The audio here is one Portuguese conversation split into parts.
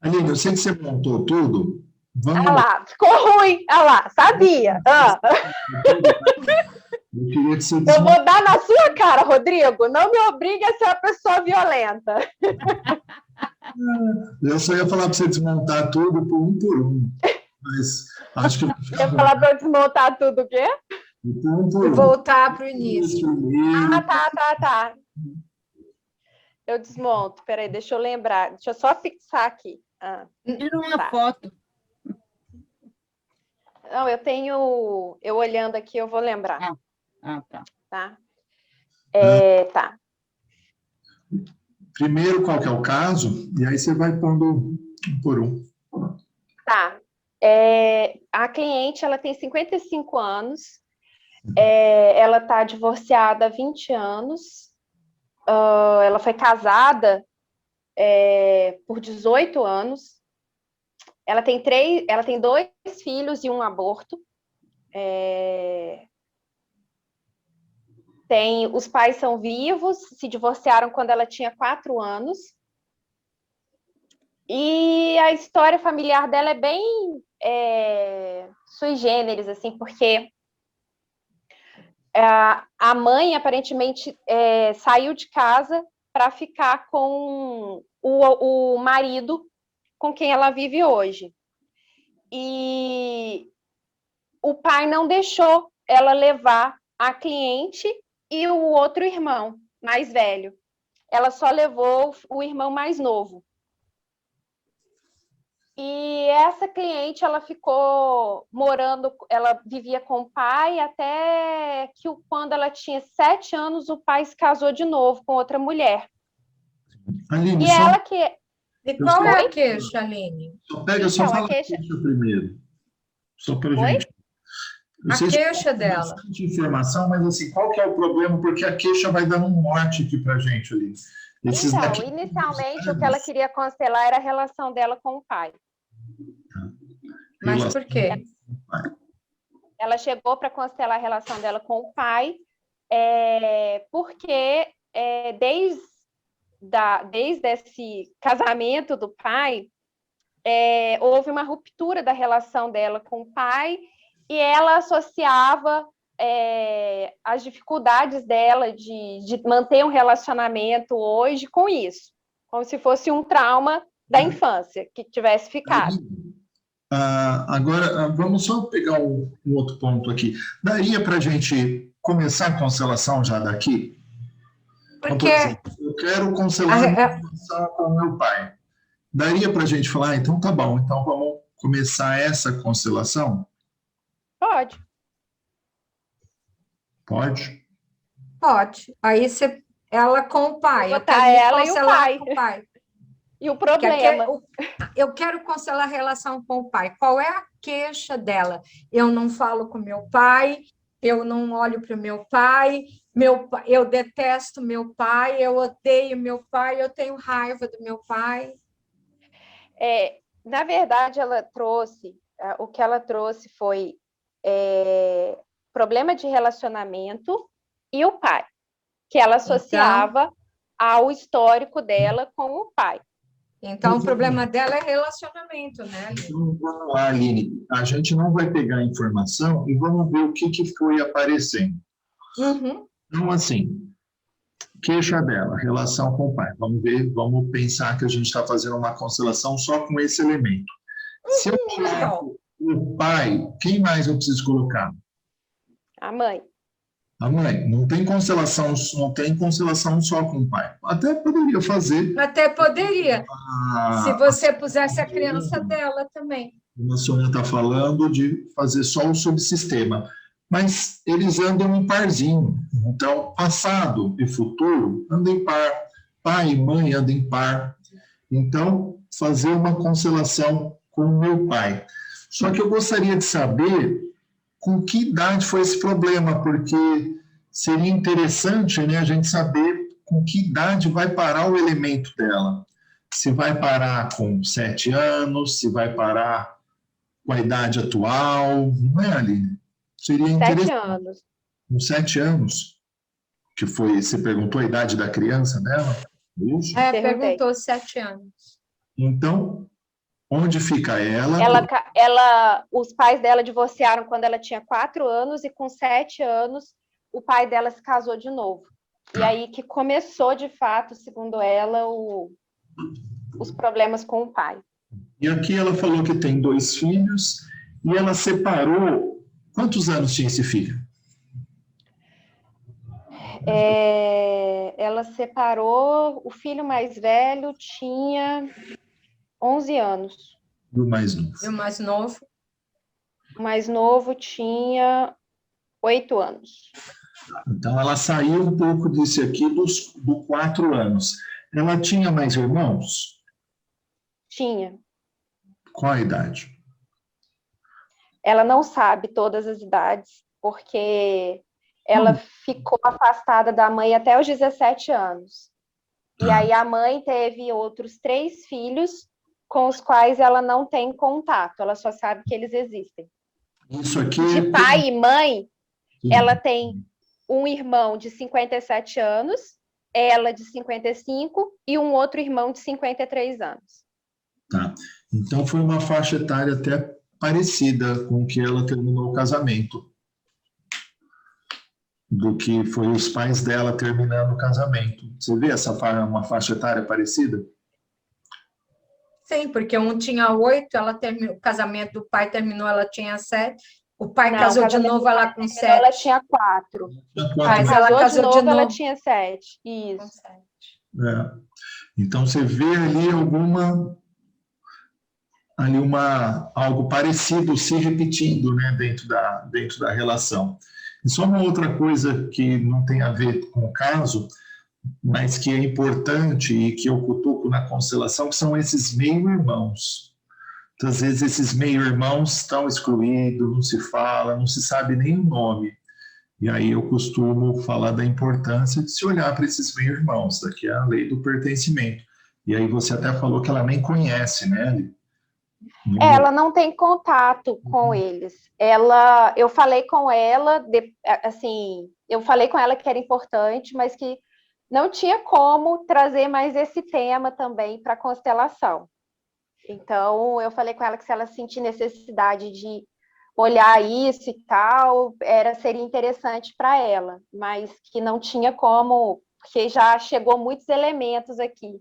Aline, eu sei que você montou tudo. Ah Vamos. lá, ficou ruim. Ah lá, sabia. Ah, Eu queria que você eu desmontasse. vou dar na sua cara, Rodrigo. Não me obrigue a ser uma pessoa violenta. Eu só ia falar para você desmontar tudo por um. Mas acho que vai Você ficar ia bom. falar para eu desmontar tudo o quê? Por um E por um. voltar para o Esse início. Ah, primeiro. tá. Eu desmonto. Peraí, deixa eu lembrar. Deixa eu só fixar aqui. Ah, Tira uma tá. foto. Não, eu tenho. Eu olhando aqui, eu vou lembrar. Tá. Tá? Ah, Tá. primeiro, qual que é o caso? E aí você vai pondo um por um. Tá. A cliente, ela tem 55 anos. Ela está divorciada há 20 anos. Ela foi casada por 18 anos. Ela tem 2 filhos e um aborto. Os pais são vivos, se divorciaram quando ela tinha 4 anos. E a história familiar dela é bem sui generis, assim, porque a mãe aparentemente saiu de casa para ficar com o marido com quem ela vive hoje. E o pai não deixou ela levar a cliente e o outro irmão mais velho. Ela só levou o irmão mais novo. E essa cliente, ela ficou morando, ela vivia com o pai até que quando ela tinha 7 anos, o pai se casou de novo com outra mulher. Aline, E só, ela que... E eu qual sei, é a Oi? queixa, Aline? só pega, só Então, a fala a queixa... queixa primeiro. Só para Oi? gente. Eu A sei que queixa tem dela. bastante informação, mas assim, qual que é o problema? Porque a queixa vai dando um norte aqui para gente, Aline. Esses Então, daqui. inicialmente, o que ela queria cancelar era a relação dela com o pai. Mas por quê? Ela chegou para cancelar a relação dela com o pai, porque desde esse casamento do pai, houve uma ruptura da relação dela com o pai e ela associava as dificuldades dela de manter um relacionamento hoje com isso, como se fosse um trauma da infância que tivesse ficado. Agora, vamos só pegar um outro ponto aqui. Daria para a gente começar a cancelação já daqui? Então, por Porque exemplo, eu quero cancelar a minha relação com o meu pai. Daria para a gente falar, então tá bom, então vamos começar essa cancelação? Pode. Pode? pode. Aí ela com o pai. Eu Botar quero me ela e o cancelar pai. com o pai. E o problema? Eu quero cancelar a relação com o pai. Qual é a queixa dela? Eu não falo com meu pai, eu não olho para o eu detesto meu pai, eu odeio meu pai, eu tenho raiva do meu pai. Na verdade, o que ela trouxe foi problema de relacionamento e o pai, que ela associava ao histórico dela com o pai. Então, o problema dela é relacionamento, né, Aline? Então, vamos lá, Aline. A gente não vai pegar a informação e vamos ver o que foi aparecendo. Uhum. Então, assim, queixa dela, relação com o pai. Vamos ver, vamos pensar que a gente está fazendo uma constelação só com esse elemento. Se eu tirar o pai, quem mais eu preciso colocar? A mãe. A mãe. Não tem constelação só com o pai. Até poderia fazer. Até poderia, se você pusesse a criança dela também. A Sônia está falando de fazer só o subsistema. Mas eles andam em parzinho. Então, passado e futuro andam em par. Pai e mãe andam em par. Então, fazer uma constelação com o meu pai. Só que eu gostaria de saber com que idade foi esse problema, porque seria interessante, né, a gente saber com que idade vai parar o elemento dela. Se vai parar com 7 anos, se vai parar com a idade atual, não é, Aline? Seria interessante. 7 anos. Com 7 anos, que foi, você perguntou a idade da criança dela? Isso. Perguntou 7 anos. Então, Onde fica ela? Os pais dela divorciaram quando ela tinha 4 anos e com 7 anos o pai dela se casou de novo. E aí que começou, de fato, segundo ela, os problemas com o pai. E aqui ela falou que tem 2 filhos e ela separou. Quantos anos tinha esse filho? Ela separou, o filho mais velho tinha 11 anos. Do mais novo. E o mais novo? O mais novo tinha 8 anos. Então, ela saiu um pouco disso aqui dos 4 anos. Ela tinha mais irmãos? Tinha. Qual a idade? Ela não sabe todas as idades, porque ela ficou afastada da mãe até os 17 anos. E aí a mãe teve outros 3 filhos com os quais ela não tem contato, ela só sabe que eles existem. Isso aqui De pai e mãe, ela tem um irmão de 57 anos, ela de 55 e um outro irmão de 53 anos. Tá. Então foi uma faixa etária até parecida com que ela terminou o casamento, do que foi os pais dela terminando o casamento. Você vê uma faixa etária parecida? Sim, porque um tinha 8, o casamento do pai terminou, ela tinha 7. O pai casou de novo, ela com 7. Ela tinha 4. Mas ela casou de novo, ela tinha 7. Isso. É. Então você vê ali algo parecido se repetindo, né, dentro da relação. E só uma outra coisa que não tem a ver com o caso, mas que é importante e que eu cutuco na constelação, que são esses meio-irmãos. Muitas vezes esses meio-irmãos estão excluídos, não se fala, não se sabe nem o nome. E aí eu costumo falar da importância de se olhar para esses meio-irmãos, daqui é a lei do pertencimento. E aí você até falou que ela nem conhece, né? Ela não tem contato com eles. Eu falei com ela, eu falei com ela que era importante, mas que não tinha como trazer mais esse tema também para a constelação. Então, eu falei com ela que se ela sentir necessidade de olhar isso e tal, seria interessante para ela, mas que não tinha como, porque já chegou muitos elementos aqui,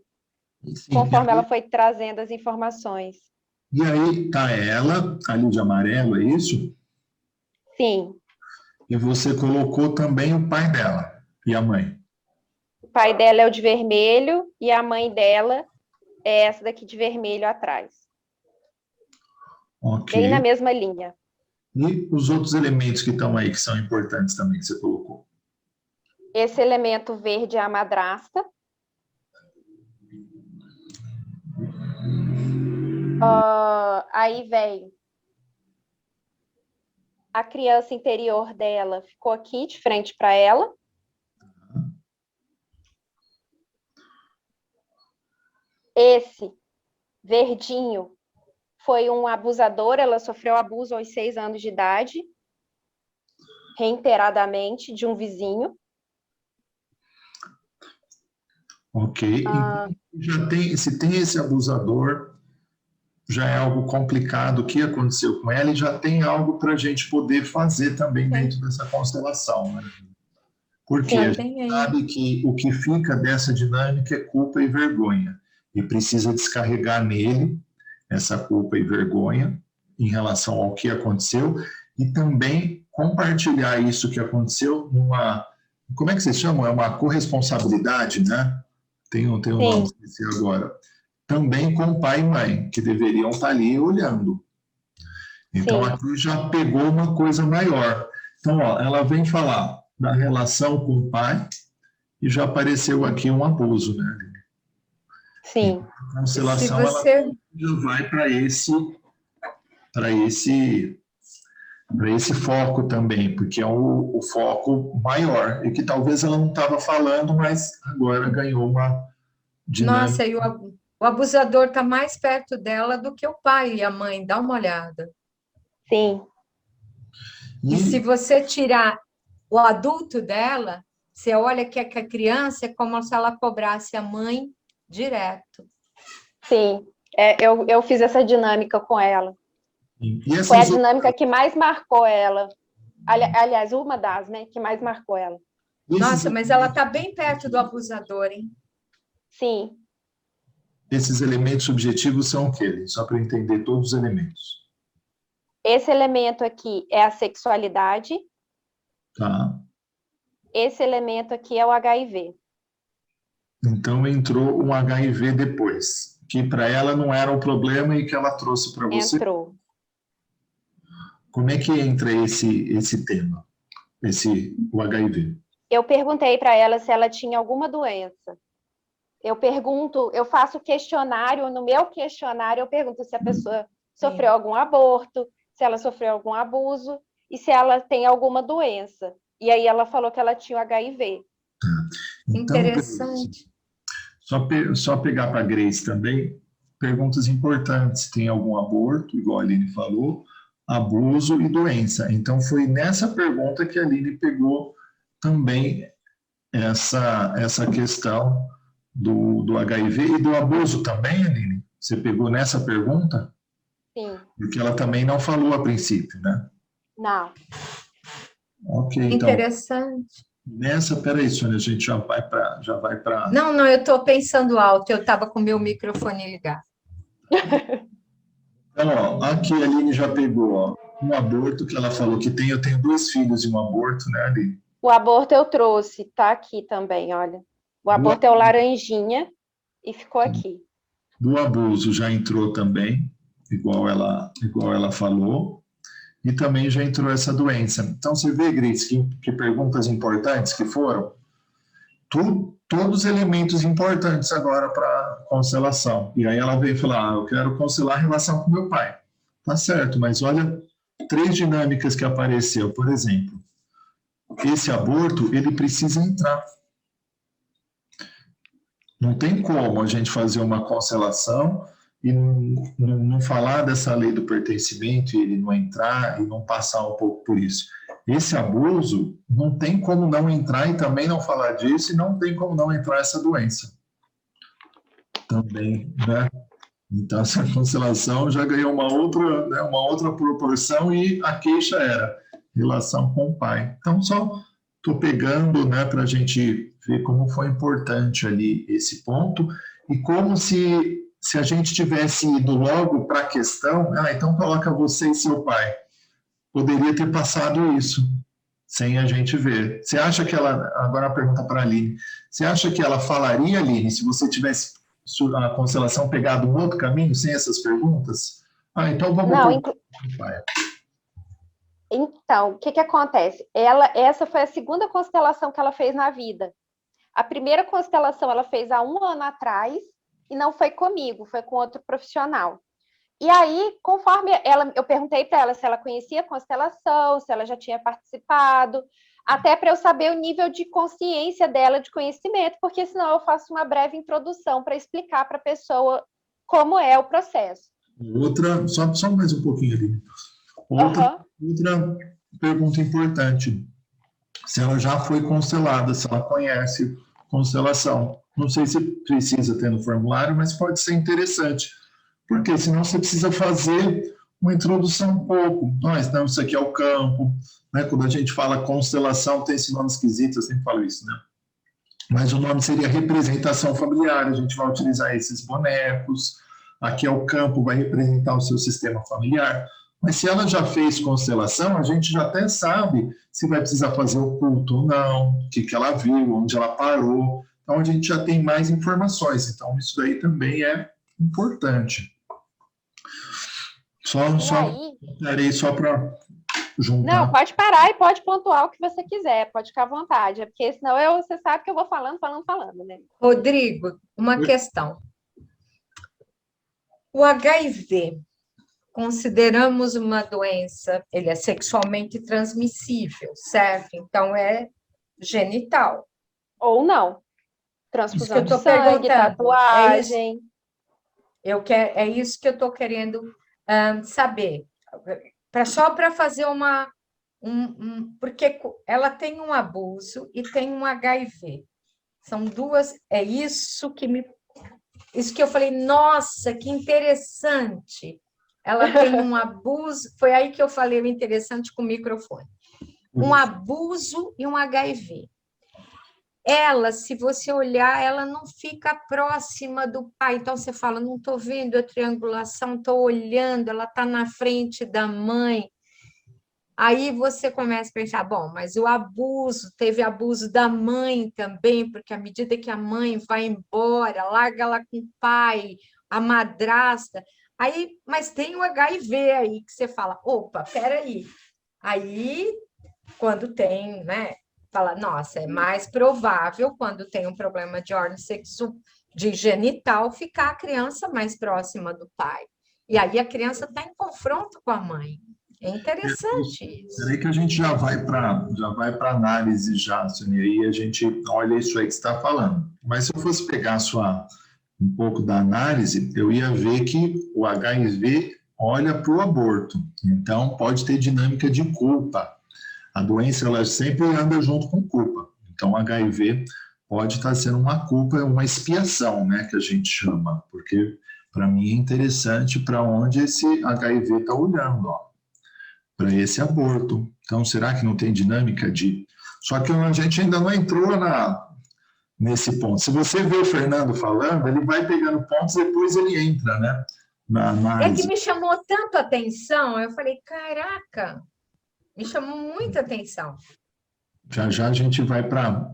sim, conforme ela foi trazendo as informações. E aí tá ela, ali de amarelo, é isso? Sim. E você colocou também o pai dela e a mãe. O pai dela é o de vermelho e a mãe dela é essa daqui de vermelho atrás. Ok. Bem na mesma linha. E os outros elementos que estão aí, que são importantes também, que você colocou? Esse elemento verde é a madrasta. Aí vem a criança interior dela, ficou aqui de frente para ela. Esse verdinho foi um abusador, ela sofreu abuso aos 6 anos de idade, reiteradamente, de um vizinho. Ok. Se tem esse abusador, já é algo complicado o que aconteceu com ela e já tem algo para a gente poder fazer também dentro dessa constelação, né? Porque a gente sabe que o que fica dessa dinâmica é culpa e vergonha. E precisa descarregar nele essa culpa e vergonha em relação ao que aconteceu e também compartilhar isso que aconteceu numa... Como é que vocês chamam? É uma corresponsabilidade, né? Tem um nome, esqueci agora. Também com pai e mãe, que deveriam estar ali olhando. Então, aqui já pegou uma coisa maior. Então, ela vem falar da relação com o pai e já apareceu aqui um abuso, né? Sim. A constelação ela já vai para esse foco também, porque é o foco maior, e que talvez ela não estava falando, mas agora ganhou uma dinâmica. Nossa, e o abusador está mais perto dela do que o pai e a mãe, dá uma olhada. Sim. E se você tirar o adulto dela, você olha que a criança é como se ela cobrasse a mãe direto. Sim. Eu fiz essa dinâmica com ela. E Foi a essas dinâmica que mais marcou ela. Aliás, uma das, né, que mais marcou ela. Nossa, mas ela está bem perto do abusador, hein? Sim. esses elementos subjetivos são o quê? Só para eu entender todos os elementos. Esse elemento aqui é a sexualidade. Tá? Esse elemento aqui é o HIV. Então entrou um HIV depois, que para ela não era um problema e que ela trouxe para você. Entrou. Como é que entra esse tema, o HIV? Eu perguntei para ela se ela tinha alguma doença. Eu faço questionário, no meu questionário eu pergunto se a pessoa sofreu algum aborto, se ela sofreu algum abuso e se ela tem alguma doença. E aí ela falou que ela tinha o HIV. Então, Interessante. só pegar para a Grace também, perguntas importantes. Tem algum aborto, igual a Aline falou, abuso e doença. Então, foi nessa pergunta que a Aline pegou também essa questão do HIV e do abuso também, Aline? Você pegou nessa pergunta? Sim. Porque ela também não falou a princípio, né? Não. Ok, então, Interessante. peraí, Sônia, a gente já vai para... Não, eu estou pensando alto, eu estava com o meu microfone ligado. Então, ó, aqui a Aline já pegou, ó, um aborto que ela falou que tem. Eu tenho 2 filhos e um aborto, né, Aline? O aborto eu trouxe, tá aqui também, olha. O aborto é o laranjinha e ficou aqui. Do abuso já entrou também, igual ela falou, e também já entrou essa doença. Então, você vê, Grace, que perguntas importantes que foram? Todos elementos importantes agora para constelação. E aí ela veio falar, eu quero constelar a relação com meu pai. Tá certo, mas olha 3 dinâmicas que apareceu. Por exemplo, esse aborto, ele precisa entrar. Não tem como a gente fazer uma constelação e não falar dessa lei do pertencimento e ele não entrar e não passar um pouco por isso. Esse abuso não tem como não entrar e também não falar disso e não tem como não entrar essa doença. Também, né? Então, essa constelação já ganhou uma outra proporção e a queixa era relação com o pai. Então, só estou pegando, né, para a gente ver como foi importante ali esse ponto e como se a gente tivesse ido logo para a questão, então coloca você e seu pai. Poderia ter passado isso, sem a gente ver. Você acha que ela, agora a pergunta para a Aline, você acha que ela falaria, Aline, se você tivesse a constelação pegado um outro caminho, sem essas perguntas? Então vamos... Não, Então, o que acontece? Essa foi a segunda constelação que ela fez na vida. A primeira constelação ela fez há 1 ano atrás e não foi comigo, foi com outro profissional. E aí, conforme eu perguntei para ela se ela conhecia a constelação, se ela já tinha participado, até para eu saber o nível de consciência dela, de conhecimento, porque senão eu faço uma breve introdução para explicar para a pessoa como é o processo. Só mais um pouquinho ali. Outra pergunta importante. Se ela já foi constelada, se ela conhece constelação. Não sei se precisa ter no formulário, mas pode ser interessante. Porque senão você precisa fazer uma introdução um pouco. Então, isso aqui é o campo. Né? Quando a gente fala constelação, tem esse nome esquisito, eu sempre falo isso, né? Mas o nome seria representação familiar. A gente vai utilizar esses bonecos. Aqui é o campo, vai representar o seu sistema familiar. Mas se ela já fez constelação, a gente já até sabe se vai precisar fazer o culto ou não, o que ela viu, onde ela parou. Então, a gente já tem mais informações. Então, isso daí também é importante. Só para juntar. Não, pode parar e pode pontuar o que você quiser, pode ficar à vontade, porque senão você sabe que eu vou falando, né? Rodrigo, uma questão. O HIV, consideramos uma doença, ele é sexualmente transmissível, certo? Então, é genital. Ou não. Transfusão de sangue, tatuagem. É isso que eu estou querendo saber. Só para fazer porque ela tem um abuso e tem um HIV. São duas... É isso que Isso que eu falei, nossa, que interessante. Ela tem um abuso, foi aí que eu falei o interessante com o microfone. Um abuso e um HIV. Ela, se você olhar, ela não fica próxima do pai. Então, você fala, não estou vendo a triangulação, estou olhando, ela está na frente da mãe. Aí você começa a pensar, bom, mas o abuso, teve abuso da mãe também, porque à medida que a mãe vai embora, larga ela com o pai, a madrasta, aí, mas tem o HIV aí, que você fala, opa, peraí. Aí, quando tem, né, fala, nossa, é mais provável, quando tem um problema de ordem sexual, de genital, ficar a criança mais próxima do pai. E aí a criança está em confronto com a mãe. É interessante isso. Peraí que a gente já vai para análise já, Sônia, e a gente olha isso aí que você está falando. Mas se eu fosse pegar um pouco da análise, eu ia ver que o HIV olha para o aborto. Então, pode ter dinâmica de culpa. A doença, ela sempre anda junto com culpa. Então, o HIV pode estar sendo uma culpa, uma expiação, né, que a gente chama. Porque, para mim, é interessante para onde esse HIV está olhando, ó, para esse aborto. Então, será que não tem dinâmica de... Só que a gente ainda não entrou nesse ponto. Se você vê o Fernando falando, ele vai pegando pontos, depois ele entra, né, na É que análise. me chamou tanto a atenção, eu falei, caraca, me chamou muita atenção. Já já a gente vai para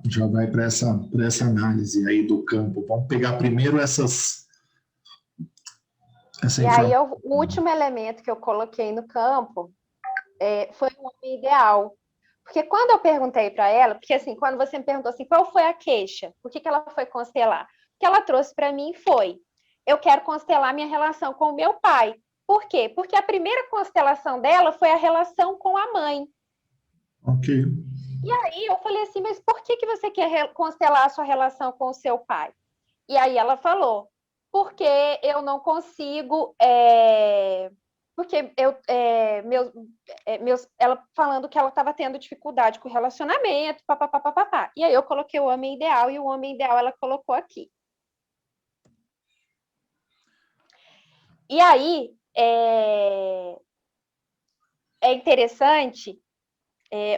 essa análise aí do campo. Vamos pegar primeiro essa E aí, informação. o último elemento que eu coloquei no campo foi o homem ideal. Porque quando eu perguntei para ela, porque assim, quando você me perguntou assim, qual foi a queixa? Por que ela foi constelar? O que ela trouxe para mim foi, eu quero constelar minha relação com o meu pai. Por quê? Porque a primeira constelação dela foi a relação com a mãe. Ok. E aí eu falei assim, mas por que você quer constelar a sua relação com o seu pai? E aí ela falou, porque eu não consigo... Porque ela falando que ela estava tendo dificuldade com o relacionamento, papapá. E aí eu coloquei o homem ideal, e o homem ideal ela colocou aqui. E aí é interessante,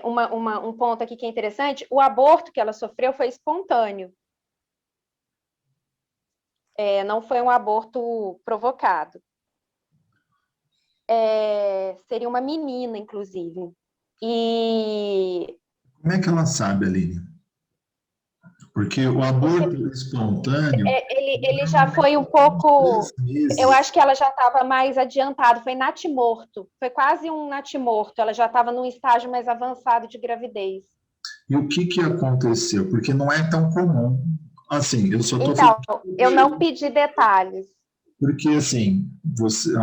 um ponto aqui que é interessante, o aborto que ela sofreu foi espontâneo. Não foi um aborto provocado. Seria uma menina, inclusive. E... Como é que ela sabe, Aline? Porque o aborto espontâneo... Ele já foi um pouco... 2 meses. Eu acho que ela já estava mais adiantada, foi natimorto. Foi quase um natimorto, ela já estava num estágio mais avançado de gravidez. E o que aconteceu? Porque não é tão comum. Assim, eu só estou Então, eu não pedi detalhes. Porque, assim,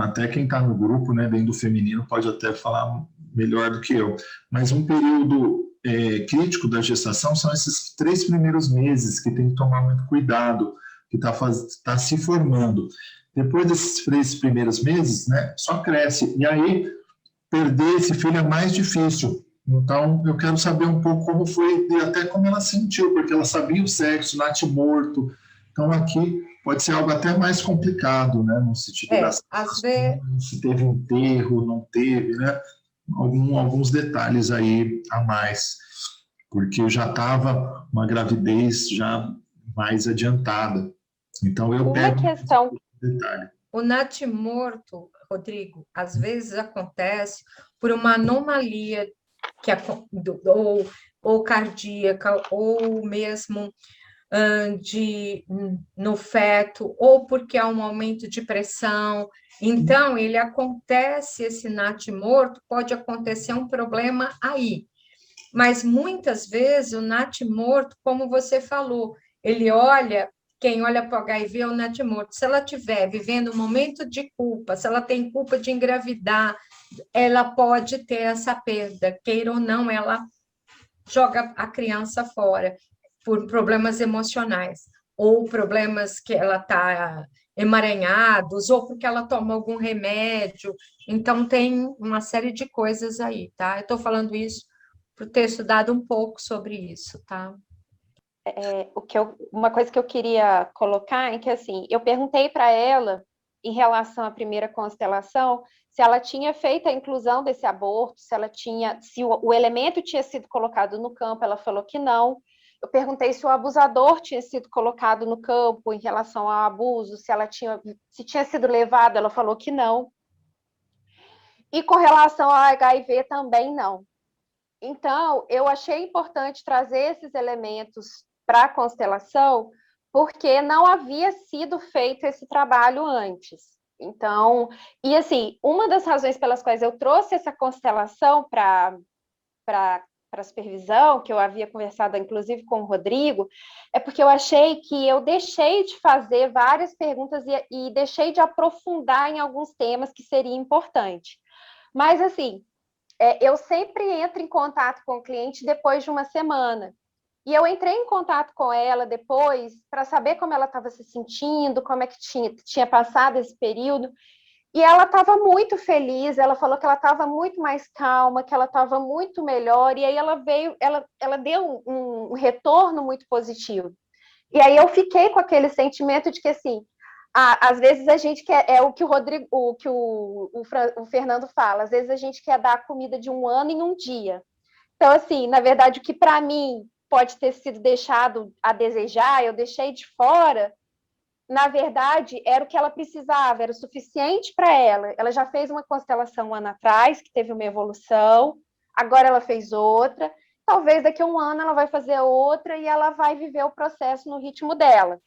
até quem está no grupo, né, dentro do feminino, pode até falar melhor do que eu, mas um período crítico da gestação são esses 3 primeiros meses que tem que tomar muito cuidado, que tá se formando. Depois desses 3 primeiros meses, né, só cresce. E aí, perder esse filho é mais difícil. Então, eu quero saber um pouco como foi e até como ela sentiu, porque ela sabia o sexo, natimorto. Então, aqui pode ser algo até mais complicado, né? No sentido às vezes... se teve enterro, não teve, né? Alguns detalhes aí a mais, porque já estava uma gravidez já mais adiantada. Então, eu pego questão... detalhe. O natimorto, Rodrigo, às vezes acontece por uma anomalia ou cardíaca, ou mesmo no feto, ou porque há um aumento de pressão. Então, ele acontece, esse natimorto, pode acontecer um problema aí. Mas, muitas vezes, o natimorto, como você falou, ele olha... Quem olha para o HIV é o natimorto. Se ela estiver vivendo um momento de culpa, se ela tem culpa de engravidar, ela pode ter essa perda. Queira ou não, ela joga a criança fora por problemas emocionais, ou problemas que ela está emaranhados, ou porque ela toma algum remédio. Então, tem uma série de coisas aí, tá? Eu estou falando isso por ter estudado um pouco sobre isso, tá? uma coisa que eu queria colocar é que, assim, eu perguntei para ela, em relação à primeira constelação, se ela tinha feito a inclusão desse aborto, se o elemento tinha sido colocado no campo, ela falou que não. Eu perguntei se o abusador tinha sido colocado no campo em relação ao abuso, se tinha sido levado, ela falou que não. E com relação ao HIV também não. Então, eu achei importante trazer esses elementos para a constelação, porque não havia sido feito esse trabalho antes. Então, e assim, uma das razões pelas quais eu trouxe essa constelação para a supervisão, que eu havia conversado inclusive com o Rodrigo, é porque eu achei que eu deixei de fazer várias perguntas e deixei de aprofundar em alguns temas que seria importante. Mas, assim, eu sempre entro em contato com o cliente depois de uma semana. E eu entrei em contato com ela depois para saber como ela estava se sentindo, como é que tinha passado esse período. E ela estava muito feliz, ela falou que ela estava muito mais calma, que ela estava muito melhor. E aí ela deu um retorno muito positivo. E aí eu fiquei com aquele sentimento de que, assim, às vezes a gente quer, é o que o Rodrigo, o Fernando fala, às vezes a gente quer dar a comida de um ano em um dia. Então, assim, na verdade, o que para mim pode ter sido deixado a desejar, eu deixei de fora, na verdade, era o que ela precisava, era o suficiente para ela. Ela já fez uma constelação um ano atrás, que teve uma evolução, agora ela fez outra, talvez daqui a um ano ela vai fazer outra e ela vai viver o processo no ritmo dela.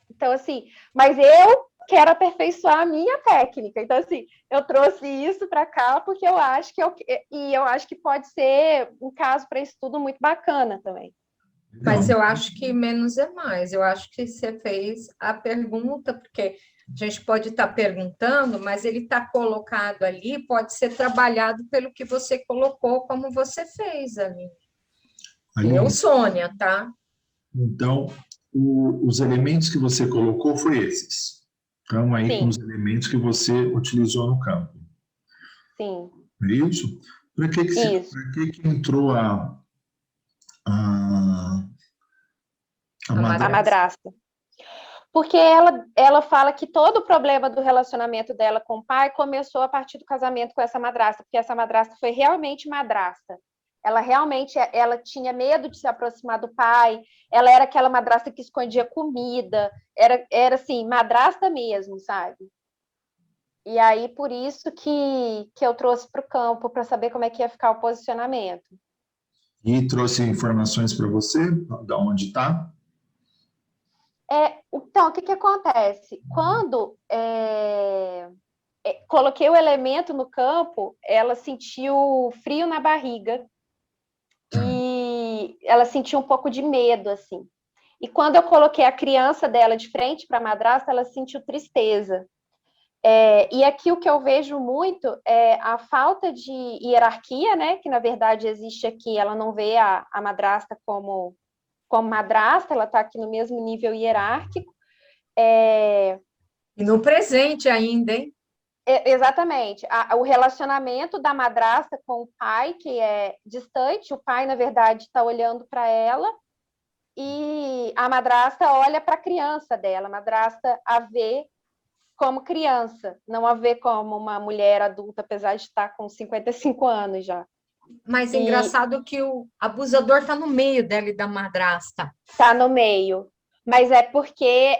Então, assim, mas eu quero aperfeiçoar a minha técnica. Então, assim, eu trouxe isso para cá porque eu acho que pode ser um caso para estudo muito bacana também. Mas eu acho que menos é mais. Eu acho que você fez a pergunta, porque a gente pode estar perguntando, mas ele está colocado ali, pode ser trabalhado pelo que você colocou, como você fez ali. Eu, Sônia, tá? Então, os elementos que você colocou foi esses. Então, aí com os elementos que você utilizou no campo. Sim. É isso? Para que entrou a madrasta? Porque ela fala que todo o problema do relacionamento dela com o pai começou a partir do casamento com essa madrasta, porque essa madrasta foi realmente madrasta. Ela tinha medo de se aproximar do pai, ela era aquela madrasta que escondia comida, era assim, madrasta mesmo, sabe? E aí, por isso que eu trouxe para o campo, para saber como é que ia ficar o posicionamento. E trouxe informações para você, de onde está? Então, o que acontece? Quando coloquei o elemento no campo, ela sentiu frio na barriga e ela sentiu um pouco de medo, assim. E quando eu coloquei a criança dela de frente para a madrasta, ela sentiu tristeza. E aqui o que eu vejo muito é a falta de hierarquia, né? Que na verdade existe aqui, ela não vê a madrasta como madrasta, ela está aqui no mesmo nível hierárquico. E no presente ainda, hein? Exatamente. O relacionamento da madrasta com o pai, que é distante, o pai, na verdade, está olhando para ela e a madrasta olha para a criança dela. A madrasta a vê como criança, não a vê como uma mulher adulta, apesar de estar com 55 anos já. Mas é engraçado que o abusador está no meio dela e da madrasta. Está no meio. Mas é porque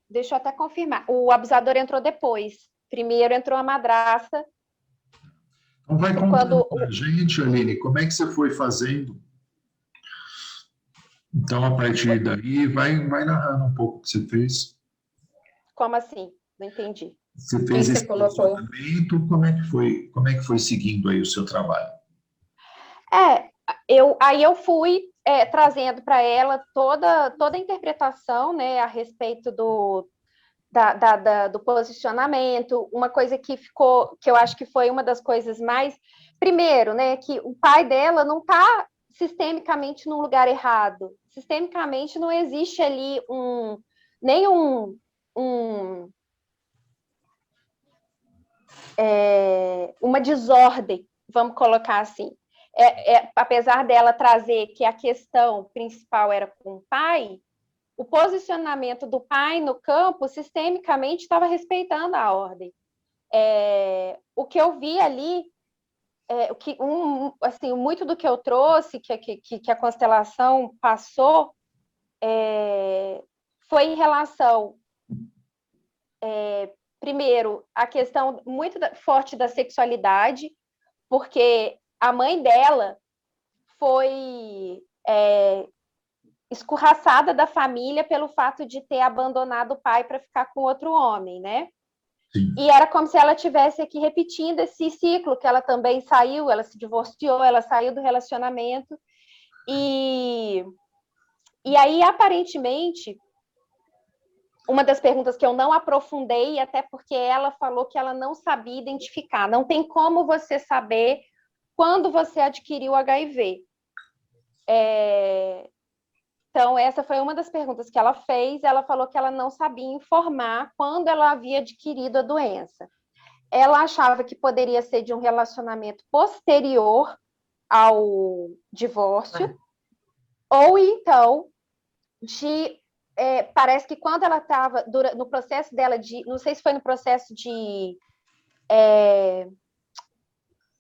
deixa eu até confirmar. O abusador entrou depois. Primeiro entrou a madrasta. Então vai contando para a gente, Aline, como é que você foi fazendo. Então, a partir daí, vai narrando um pouco o que você fez. Como assim? Não entendi. Você fez esse posicionamento, como é que foi seguindo aí o seu trabalho? Aí eu fui trazendo para ela toda a interpretação, né, a respeito do posicionamento, uma coisa que eu acho que foi uma das coisas mais, primeiro, né, que o pai dela não está sistemicamente no lugar errado, sistemicamente não existe ali uma desordem, vamos colocar assim. apesar dela trazer que a questão principal era com o pai, o posicionamento do pai no campo, sistemicamente, estava respeitando a ordem. O que eu vi ali, assim, muito do que eu trouxe, que a constelação passou, foi em relação, primeiro, a questão muito forte da sexualidade, porque a mãe dela foi escorraçada da família pelo fato de ter abandonado o pai para ficar com outro homem, né? Sim. E era como se ela tivesse aqui repetindo esse ciclo, que ela também saiu, ela se divorciou, ela saiu do relacionamento. E aí, aparentemente, uma das perguntas que eu não aprofundei, até porque ela falou que ela não sabia identificar. Não tem como você saber quando você adquiriu HIV. Então, essa foi uma das perguntas que ela fez. Ela falou que ela não sabia informar quando ela havia adquirido a doença. Ela achava que poderia ser de um relacionamento posterior ao divórcio, ou então parece que quando ela estava no processo dela não sei se foi no processo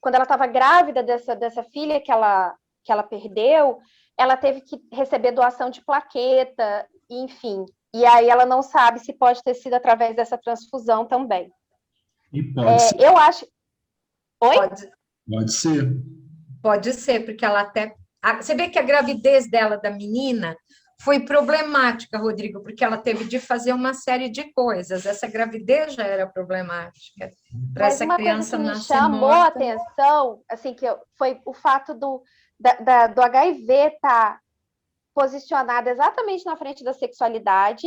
quando ela estava grávida dessa filha que ela perdeu, ela teve que receber doação de plaqueta, enfim. E aí ela não sabe se pode ter sido através dessa transfusão também. E pode ser. Eu acho... Oi? Pode ser. Pode ser, porque ela até... Você vê que a gravidez dela, da menina, foi problemática, Rodrigo, porque ela teve de fazer uma série de coisas. Essa gravidez já era problemática. Para essa criança nascer morta. Mas uma coisa que me chamou a atenção, assim, foi o fato do HIV estar posicionado exatamente na frente da sexualidade,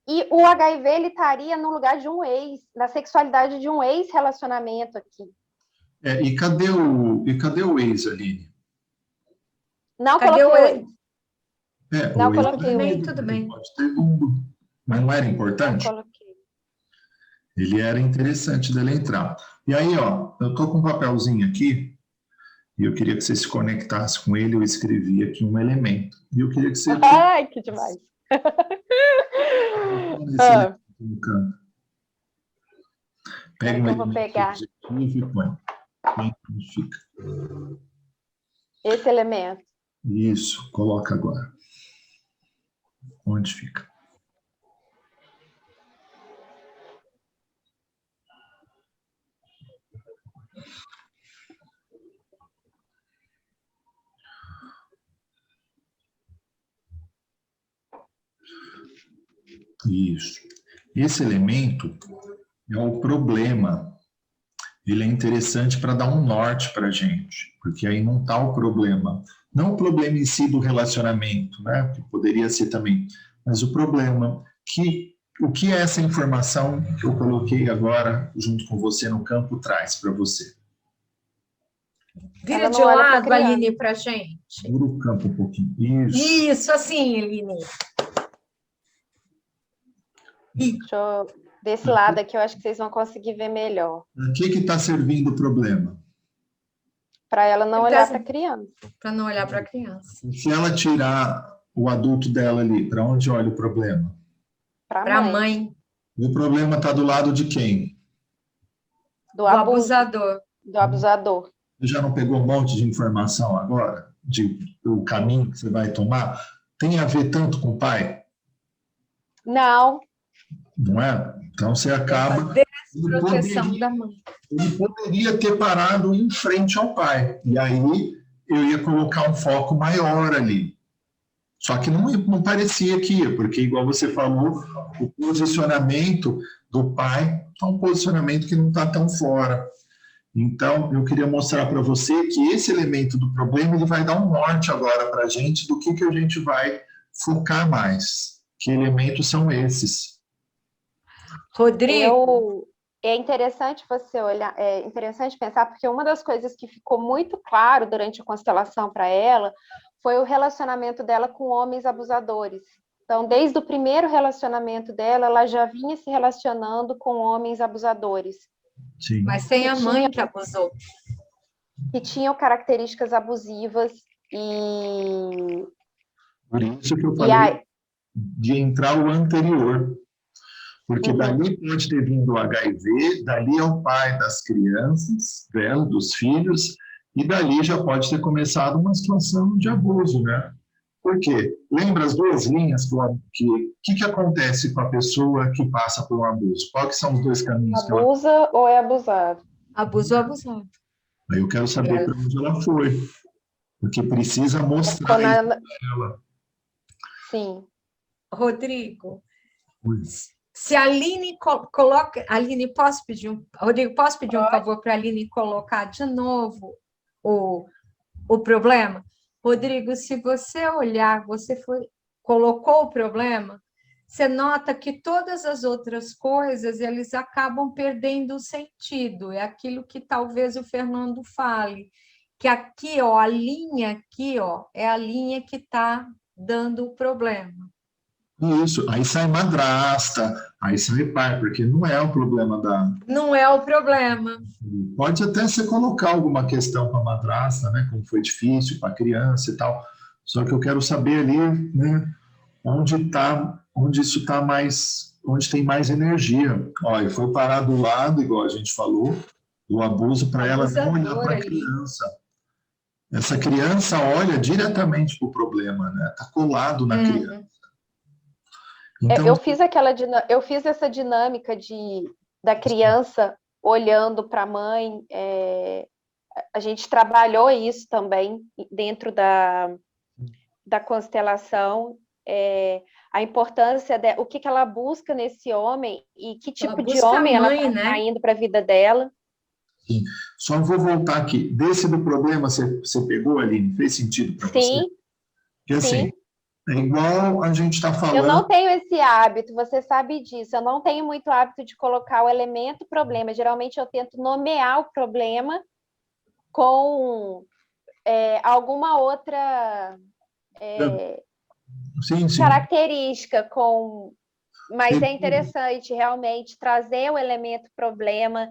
e o HIV ele estaria no lugar de um ex, na sexualidade de um ex-relacionamento aqui. E cadê o ex, Aline? Não cadê coloquei o ex? Não o ex coloquei o ex. Tudo bem. Pode ter mas não era importante? Não coloquei. Ele era interessante dele entrar. E aí, ó, eu tô com um papelzinho aqui, e eu queria que você se conectasse com ele, eu escrevi aqui um elemento. E eu queria que você... Ai, que demais! No canto. Pega um eu vou pegar. E põe. Onde fica? Esse elemento. Isso, coloca agora. Onde fica? Isso. Esse elemento é o problema. Ele é interessante para dar um norte para a gente, porque aí não está o problema. Não o problema em si do relacionamento, né? Que poderia ser também, mas o problema o que essa informação que eu coloquei agora junto com você no campo traz para você. Vira de lado, Aline, para a gente. Vira o campo um pouquinho. Isso, assim, Aline. Deixa eu desse lado aqui, eu acho que vocês vão conseguir ver melhor. O que está servindo o problema? Para ela não olhar para a criança. Para não olhar para a criança. Se ela tirar o adulto dela ali, para onde olha o problema? Para a mãe. E o problema está do lado de quem? Do abusador. Do abusador. Você já não pegou um monte de informação agora? Do caminho que você vai tomar? Tem a ver tanto com o pai? Não. Não é? Então você acaba... Proteção da mãe. Ele poderia ter parado em frente ao pai. E aí eu ia colocar um foco maior ali. Só que não parecia que ia, porque, igual você falou, o posicionamento do pai é um posicionamento que não está tão fora. Então, eu queria mostrar para você que esse elemento do problema ele vai dar um norte agora para a gente do que a gente vai focar mais. Que elementos são esses? Rodrigo... É interessante você olhar, é interessante pensar, porque uma das coisas que ficou muito claro durante a constelação para ela foi o relacionamento dela com homens abusadores. Então, desde o primeiro relacionamento dela, ela já vinha se relacionando com homens abusadores. Sim. Mas tem a mãe que abusou. que tinham características abusivas e Por isso que eu e falei aí, de entrar o anterior, porque uhum, dali pode ter vindo o HIV, dali é o pai das crianças, dela, dos filhos, e dali já pode ter começado uma situação de abuso, né? Por quê? Lembra as duas linhas que acontece com a pessoa que passa por um abuso? Quais que são os dois caminhos que ela... abusa ou é abusado? Abuso abusado. Aí eu quero saber para onde ela foi, porque precisa É mostrar quando isso para ela. sim. Rodrigo, Ui. se a Aline coloca. Aline, posso pedir Rodrigo, posso pedir um favor para a Aline colocar de novo o problema? Rodrigo, se você olhar, colocou o problema, você nota que todas as outras coisas eles acabam perdendo o sentido. É aquilo que talvez o Fernando fale, que aqui, ó, a linha aqui, ó, é a linha que está dando o problema. Isso, aí sai madrasta, aí sai pai, porque não é o problema da... Não é o problema. Pode até você colocar alguma questão para a madrasta, né, como foi difícil para a criança e tal, só que eu quero saber ali, né, onde isso está mais, onde tem mais energia. Ó, e foi parar do lado, igual a gente falou, do abuso para ela não olhar Abusador para a ali. criança. Essa criança olha diretamente para o problema, né? Está colado na criança. Então, Eu fiz essa dinâmica da criança olhando para a mãe. A gente trabalhou isso também dentro da constelação. A importância o que ela busca nesse homem e que Ela tipo de busca a homem ela mãe, está né? atraindo para a vida dela. sim. Só vou voltar aqui. Desse do problema, você pegou, Aline? Fez sentido para você? Sim, Porque assim, sim. é igual a gente está Eu não falando. tenho esse hábito, você sabe disso. Eu não tenho muito hábito de colocar o elemento problema. Geralmente eu tento nomear o problema com alguma outra Sim, sim. característica, mas é interessante realmente trazer o elemento problema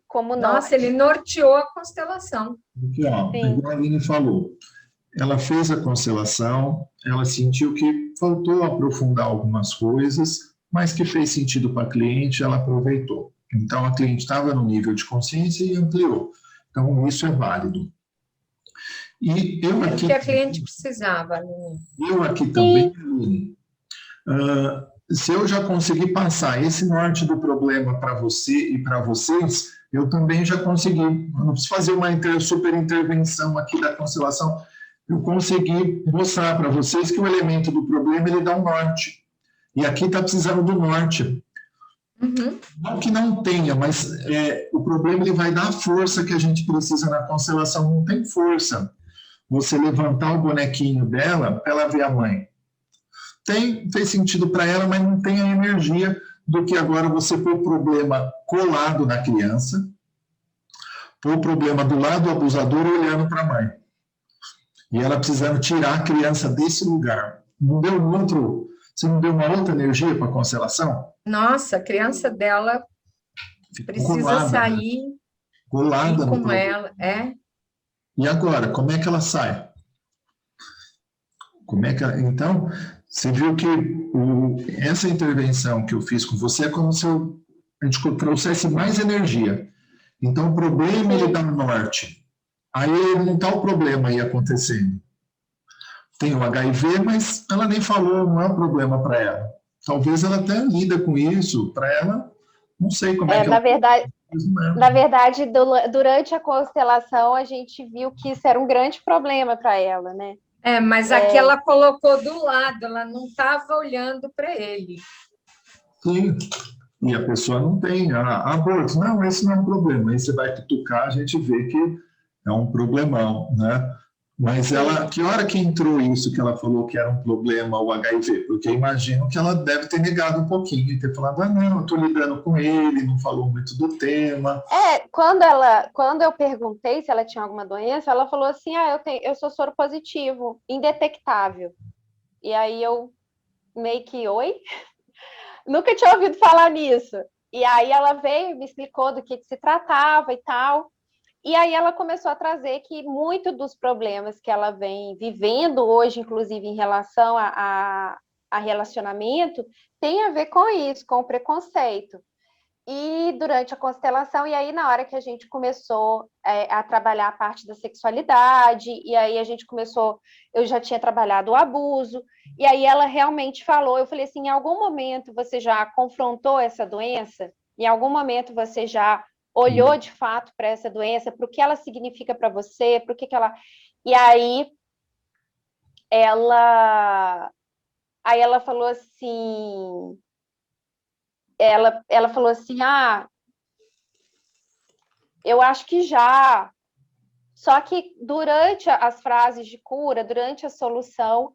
como Nossa, ele norte. norteou a constelação. Aqui, ó, Sim, igual a Aline falou. Ela fez a constelação, ela sentiu que faltou aprofundar algumas coisas, mas que fez sentido para a cliente, ela aproveitou. Então, a cliente estava no nível de consciência e ampliou. Então, isso é válido. E Era o que a cliente precisava. eu aqui também, sim, Aline, se eu já consegui passar esse norte do problema para você e para vocês, eu também já consegui. Eu não preciso fazer uma super intervenção aqui da constelação. Eu consegui mostrar para vocês que o elemento do problema ele dá um norte. E aqui está precisando do norte. Uhum. Não que não tenha, mas o problema ele vai dar a força que a gente precisa na constelação. Não tem força. Você levantar o bonequinho dela para ela ver a mãe. Fez sentido para ela, mas não tem a energia do que agora você pôr o problema colado na criança, pôr o problema do lado do abusador olhando para a mãe. E ela precisando tirar a criança desse lugar. Não deu você não deu uma outra energia para a constelação? Nossa, a criança dela precisa colada, sair colada ir no com problema. ela. É? E agora, como é que ela sai? Então, você viu que essa intervenção que eu fiz com você é como se a gente trouxesse mais energia. Então, o problema ele dá um norte. Aí não está o problema aí acontecendo. Tem o HIV, mas ela nem falou, não é um problema para ela. Talvez ela até lida com isso, para ela, não sei como é que na ela... verdade, durante a constelação, a gente viu que isso era um grande problema para ela, né? Mas aqui ela colocou do lado, ela não estava olhando para ele. Sim, e a pessoa não tem aborto. Não, esse não é um problema. Aí você vai cutucar, a gente vê que é um problemão, né? Mas ela, que hora que entrou isso que ela falou que era um problema o HIV? Porque eu imagino que ela deve ter negado um pouquinho e ter falado, não, eu estou lidando com ele, não falou muito do tema. Quando eu perguntei se ela tinha alguma doença, ela falou assim, eu sou soro positivo, indetectável. E aí eu meio que, oi? Nunca tinha ouvido falar nisso. E aí ela veio e me explicou do que se tratava e tal. E aí ela começou a trazer que muito dos problemas que ela vem vivendo hoje, inclusive em relação a relacionamento, tem a ver com isso, com o preconceito. E durante a constelação, e aí na hora que a gente começou a trabalhar a parte da sexualidade, e aí a gente começou, eu já tinha trabalhado o abuso, e aí ela realmente falou, eu falei assim, em algum momento você já confrontou essa doença? Em algum momento você já olhou de fato para essa doença, para o que ela significa para você, para o que ela... E ela, aí ela falou assim, ela falou assim, eu acho que já. Só que durante as frases de cura, durante a solução,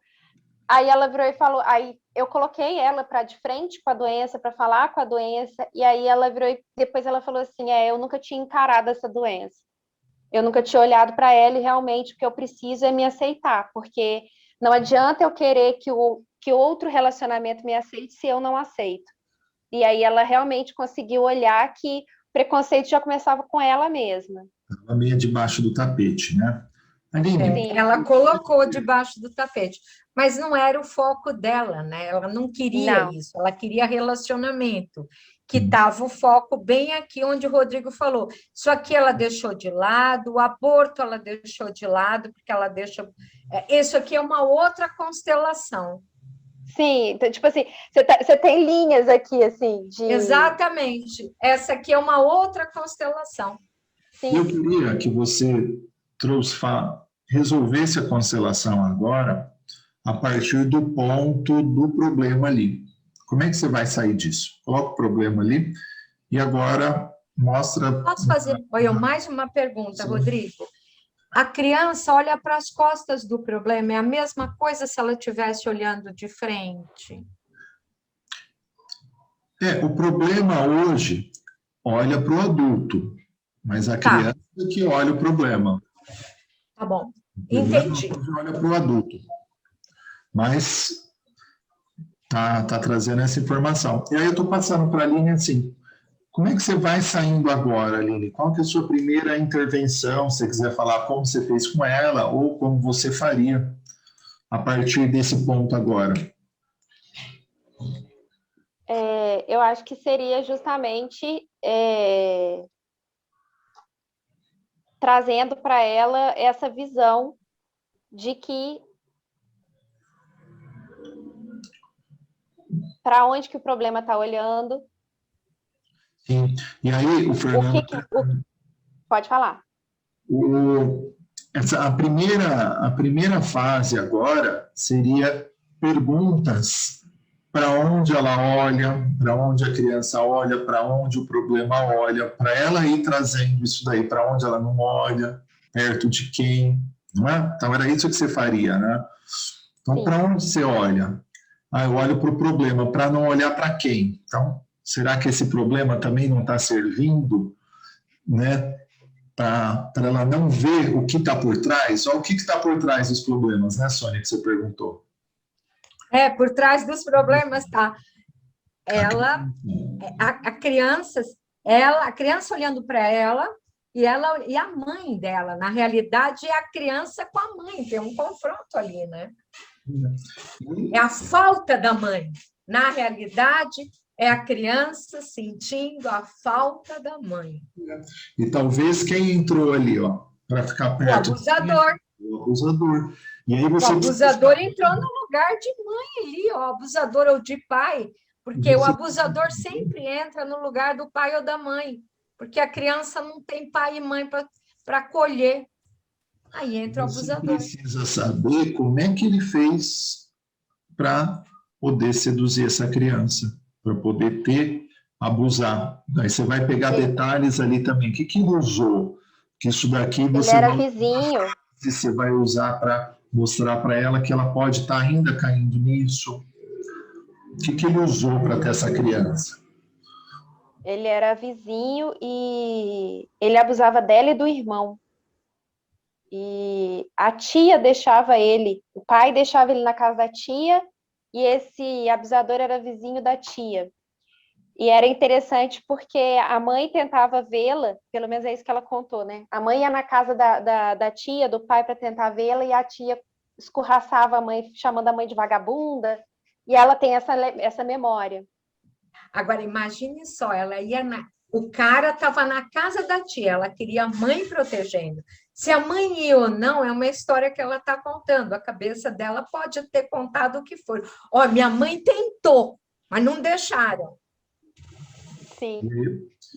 aí ela virou e falou, aí eu coloquei ela para de frente com a doença, para falar com a doença, e aí ela virou e depois ela falou assim, eu nunca tinha encarado essa doença. Eu nunca tinha olhado para ela e realmente o que eu preciso é me aceitar, porque não adianta eu querer que outro relacionamento me aceite se eu não aceito. E aí ela realmente conseguiu olhar que o preconceito já começava com ela mesma. Ela meio debaixo do tapete, né? Aline, Ela colocou debaixo do tapete, mas não era o foco dela, né? Ela não queria Não. isso, ela queria relacionamento, que estava o foco bem aqui onde o Rodrigo falou. Isso aqui ela deixou de lado, o aborto ela deixou de lado, porque ela deixa. Isso aqui é uma outra constelação. Sim, então, tipo assim, você tem linhas aqui, assim, de... Exatamente. Essa aqui é uma outra constelação. Sim. eu queria que você resolvesse a constelação agora a partir do ponto do problema ali. Como é que você vai sair disso? Coloca o problema ali e agora mostra... Posso fazer mais uma pergunta, Rodrigo? A criança olha para as costas do problema, é a mesma coisa se ela estivesse olhando de frente? O problema hoje olha para o adulto, mas a criança que olha o problema. Tá bom, O problema entendi. hoje olha para o adulto, mas tá trazendo essa informação. E aí eu estou passando para a Aline assim, como é que você vai saindo agora, Aline? Qual que é a sua primeira intervenção? Se você quiser falar como você fez com ela ou como você faria a partir desse ponto agora. Eu acho que seria justamente trazendo para ela essa visão de que para onde que o problema está olhando. Sim. E aí, o Fernando... Pode falar. A primeira fase agora seria perguntas para onde ela olha, para onde a criança olha, para onde o problema olha, para ela ir trazendo isso daí, para onde ela não olha, perto de quem, não é? Então era isso que você faria, né? Então, para onde você olha? Eu olho para o problema, para não olhar para quem? Então, será que esse problema também não está servindo, né? Para ela não ver o que está por trás? Olha o que está por trás dos problemas, né, Sônia, que você perguntou. Por trás dos problemas está a criança olhando para ela e a mãe dela. Na realidade, é a criança com a mãe, tem um confronto ali, né? É a falta da mãe. Na realidade, é a criança sentindo a falta da mãe. E talvez quem entrou ali, para ficar perto... O abusador. O abusador. E aí você... O abusador entrou no lugar de mãe ali, o abusador ou de pai, porque o abusador sempre entra no lugar do pai ou da mãe, porque a criança não tem pai e mãe para acolher. Aí entra o abusador. Você precisa saber como é que ele fez para poder seduzir essa criança, para poder abusar. Aí você vai pegar detalhes ali também. O que ele usou? Que isso daqui você Ele era vizinho. Você vai usar para mostrar para ela que ela pode estar ainda caindo nisso. O que ele usou para ter essa criança? Ele era vizinho e ele abusava dela e do irmão. E a tia deixava ele, o pai deixava ele na casa da tia, e esse abusador era vizinho da tia. E era interessante porque a mãe tentava vê-la, pelo menos é isso que ela contou, né? A mãe ia na casa da tia, do pai, para tentar vê-la, e a tia escorraçava a mãe, chamando a mãe de vagabunda, e ela tem essa memória. Agora, imagine só, o cara estava na casa da tia, ela queria a mãe protegendo. Se a mãe ia ou não, é uma história que ela está contando. A cabeça dela pode ter contado o que for. Ó, minha mãe tentou, mas não deixaram. Sim.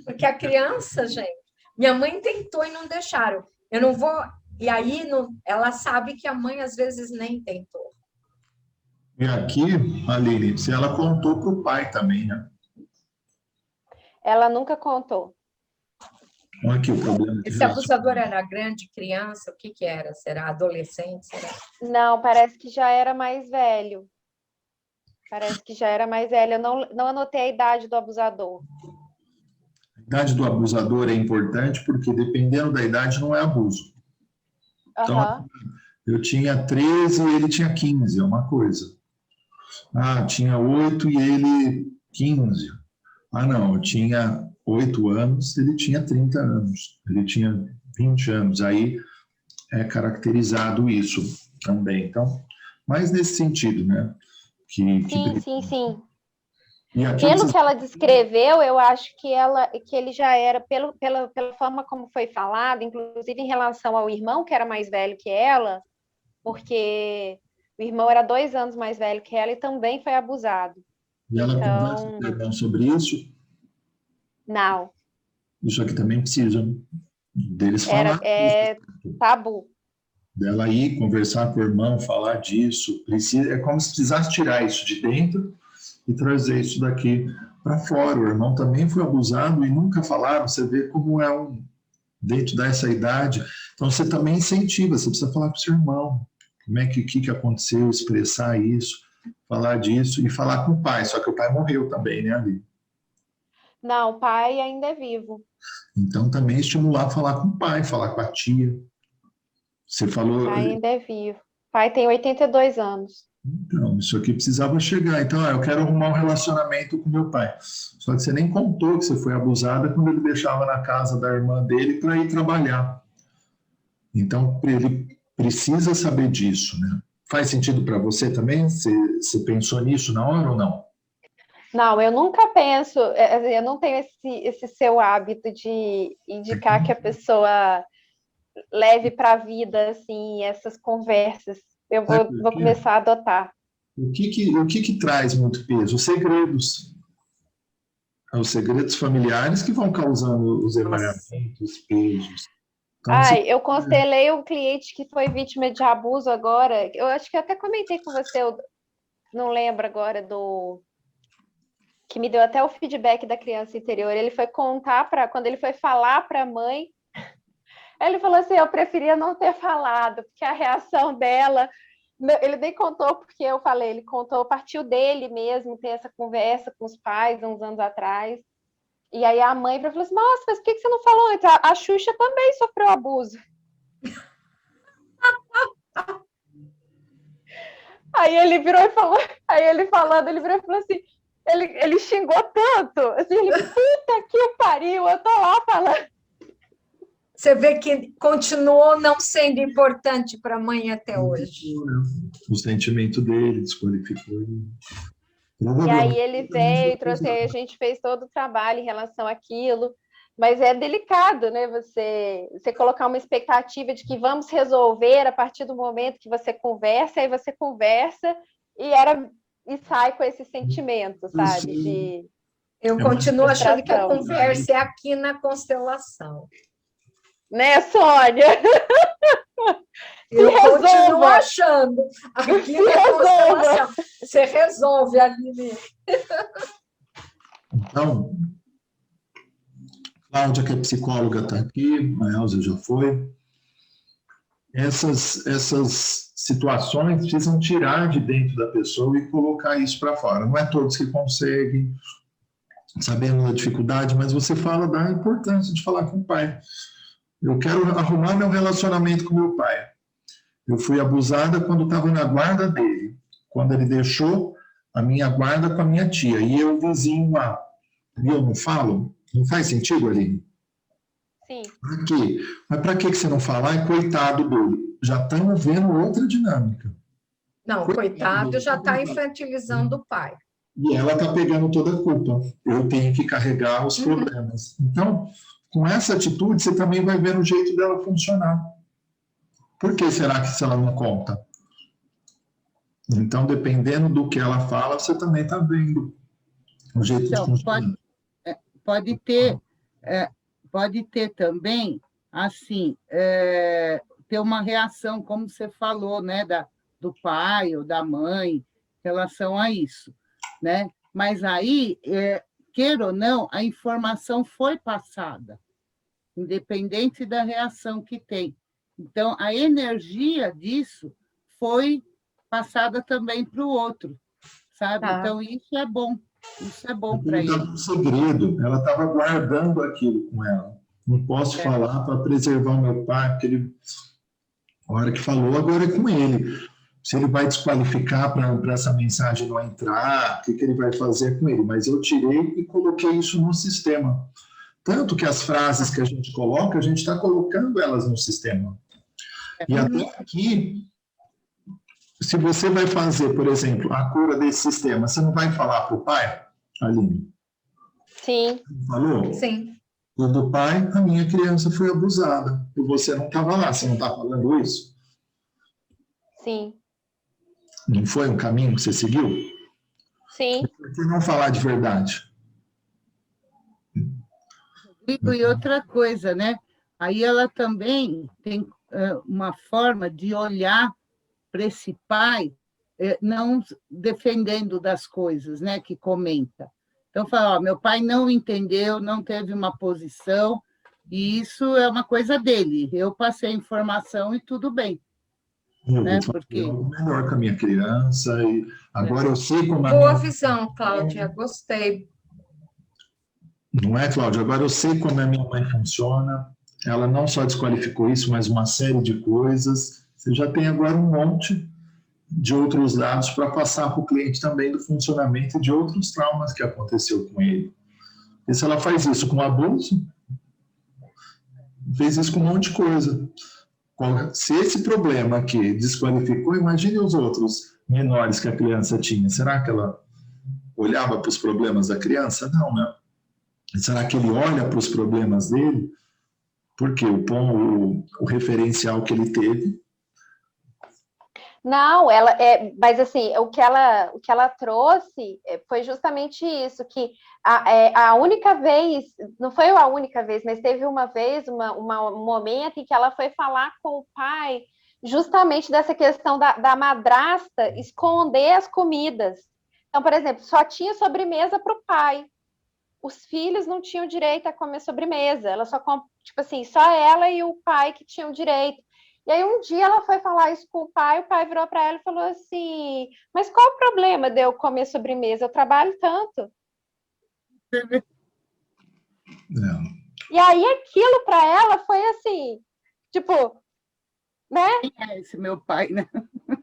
Porque a criança, gente, minha mãe tentou e não deixaram. Eu não vou... E aí, ela sabe que a mãe, às vezes, nem tentou. E aqui, Aline, se ela contou para o pai também, né? Ela nunca contou. Olha aqui o problema. Esse abusador era grande, criança? O que era? Será adolescente? Será? Não, parece que já era mais velho. Eu não anotei a idade do abusador. A idade do abusador é importante porque, dependendo da idade, não é abuso. Então, eu tinha 13 e ele tinha 15, é uma coisa. Ah, tinha 8 e ele 15. Ah, não, eu tinha 8 anos, ele tinha 30 anos. Ele tinha 20 anos. Aí é caracterizado isso também. Então, mas nesse sentido, né? Sim. E aqui Pelo que ela descreveu, eu acho que ele já era, pela forma como foi falado, inclusive em relação ao irmão, que era mais velho que ela, porque o irmão era 2 anos mais velho que ela e também foi abusado. E ela conversa com o irmão sobre isso? Não. Isso aqui também precisa deles falar. É tabu. Dela ir conversar com o irmão, falar disso. É como se precisasse tirar isso de dentro e trazer isso daqui para fora. O irmão também foi abusado e nunca falaram. Você vê como é dentro dessa idade. Então, você também incentiva, você precisa falar com o seu irmão. Como é que aconteceu, expressar isso, falar disso e falar com o pai. Só que o pai morreu também, né, Ali? Não, o pai ainda é vivo. Então, também estimular a falar com o pai, falar com a tia. Você falou... O pai ainda é vivo. O pai tem 82 anos. Então, isso aqui precisava chegar. Então, eu quero arrumar um relacionamento com meu pai. Só que você nem contou que você foi abusada quando ele deixava na casa da irmã dele para ir trabalhar. Então, ele precisa saber disso, né? Faz sentido para você também? Você pensou nisso na hora ou não? Não, eu nunca penso, eu não tenho esse seu hábito de indicar que a pessoa leve para a vida, assim, essas conversas. Eu vou começar a adotar. O que traz muito peso? Os segredos. Os segredos familiares que vão causando os emaranhamentos, pesos. Então, eu constelei um cliente que foi vítima de abuso agora. Eu acho que eu até comentei com você, eu não lembro agora que me deu até o feedback da criança interior. Ele foi contar quando ele foi falar para a mãe, ele falou assim: eu preferia não ter falado, porque a reação dela, ele nem contou porque eu falei, ele contou, partiu dele mesmo, ter essa conversa com os pais uns anos atrás. E aí a mãe falou assim: nossa, mas por que você não falou antes? A Xuxa também sofreu abuso. Aí ele virou e falou, ele virou e falou assim, ele xingou tanto, assim, ele, puta que pariu, eu tô lá falando. Você vê que continuou não sendo importante para a mãe até hoje. O sentimento dele desqualificou ele. E aí ele veio, trouxe, a gente fez todo o trabalho em relação àquilo, mas é delicado, né? Você colocar uma expectativa de que vamos resolver a partir do momento que você conversa, aí você conversa e sai com esse sentimento, sabe? Eu continuo achando que a conversa é aqui na constelação. Né, Sônia? Eu continuo achando aqui na constelação. Você resolve, Aline. Então, Cláudia, que é psicóloga, está aqui, a Elza já foi. Essas situações precisam tirar de dentro da pessoa e colocar isso para fora. Não é todos que conseguem, sabendo da dificuldade, mas você fala da importância de falar com o pai. Eu quero arrumar meu relacionamento com meu pai. Eu fui abusada quando estava na guarda dele, quando ele deixou a minha guarda com a minha tia, e eu vizinho lá. e eu não falo? Não faz sentido, Aline? Sim. Para quê? Mas para que você não fala? Ai, coitado dele. Já estamos vendo outra dinâmica. Não, coitado, já está infantilizando o pai. E ela está pegando toda a culpa. Eu tenho que carregar os problemas. Então, com essa atitude, você também vai ver o jeito dela funcionar. Por que será que se ela não conta? Então, dependendo do que ela fala, você também está vendo o jeito de funcionar. Pode ter, pode ter também, assim, ter uma reação, como você falou, né, do pai ou da mãe, em relação a isso, né? Mas aí, queira ou não, a informação foi passada, independente da reação que tem. Então, a energia disso foi passada também para o outro, sabe? Tá. Então, isso é bom para ele. Estava um segredo, ela estava guardando aquilo com ela. Não posso falar para preservar o meu pai, porque ele, a hora que falou, agora é com ele. Se ele vai desqualificar para essa mensagem não entrar, o que ele vai fazer com ele? Mas eu tirei e coloquei isso no sistema. Tanto que as frases que a gente coloca, a gente está colocando elas no sistema. E até aqui, se você vai fazer, por exemplo, a cura desse sistema, você não vai falar para o pai, Aline? Sim. Falou? Sim. O do pai, a minha criança foi abusada. E você não estava lá, você não está falando isso? Sim. Não foi um caminho que você seguiu? Sim. Por que não falar de verdade? E outra coisa, né? Aí ela também tem uma forma de olhar para esse pai, não defendendo das coisas, né? Que comenta. Então, fala, ó, meu pai não entendeu, não teve uma posição, e isso é uma coisa dele. Eu passei a informação e tudo bem. Né? Porque algo melhor com a minha criança, e agora eu sei como a Boa minha... visão, Cláudia, gostei. Não é, Cláudia? Agora eu sei como a minha mãe funciona. Ela não só desqualificou isso, mas uma série de coisas. Você já tem agora um monte de outros dados para passar para o cliente também do funcionamento de outros traumas que aconteceu com ele. E se ela faz isso com abuso, fez isso com um monte de coisa. Se esse problema aqui desqualificou, imagine os outros menores que a criança tinha. Será que ela olhava para os problemas da criança? Não, né? Será que ele olha para os problemas dele? Porque o referencial que ele teve. Não, mas assim, o que ela trouxe foi justamente isso, que a única vez, não foi a única vez, mas teve uma vez, um momento em que ela foi falar com o pai justamente dessa questão da madrasta esconder as comidas. Então, por exemplo, só tinha sobremesa para o pai. Os filhos não tinham direito a comer sobremesa. Ela só, tipo assim, só ela e o pai que tinham direito. E aí um dia ela foi falar isso com o pai virou para ela e falou assim: mas qual o problema de eu comer sobremesa? Eu trabalho tanto. Não. E aí aquilo para ela foi assim, tipo, né? Quem é esse meu pai, né?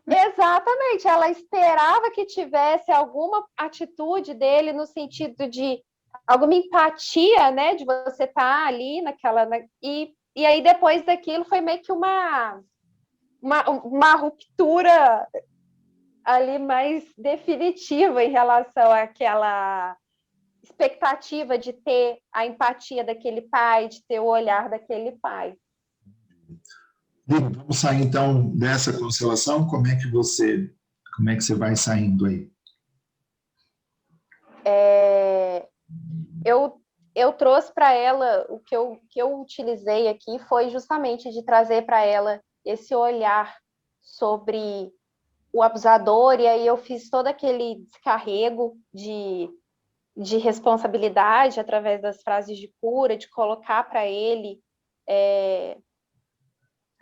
Exatamente. Ela esperava que tivesse alguma atitude dele no sentido de alguma empatia, né? De você estar ali naquela. E aí, depois daquilo, foi meio que uma ruptura ali mais definitiva em relação àquela expectativa de ter a empatia daquele pai, de ter o olhar daquele pai. Vamos sair, então, dessa constelação? Como é que você vai saindo aí? Eu trouxe para ela, o que eu utilizei aqui foi justamente de trazer para ela esse olhar sobre o abusador, e aí eu fiz todo aquele descarrego de responsabilidade através das frases de cura, de colocar para ele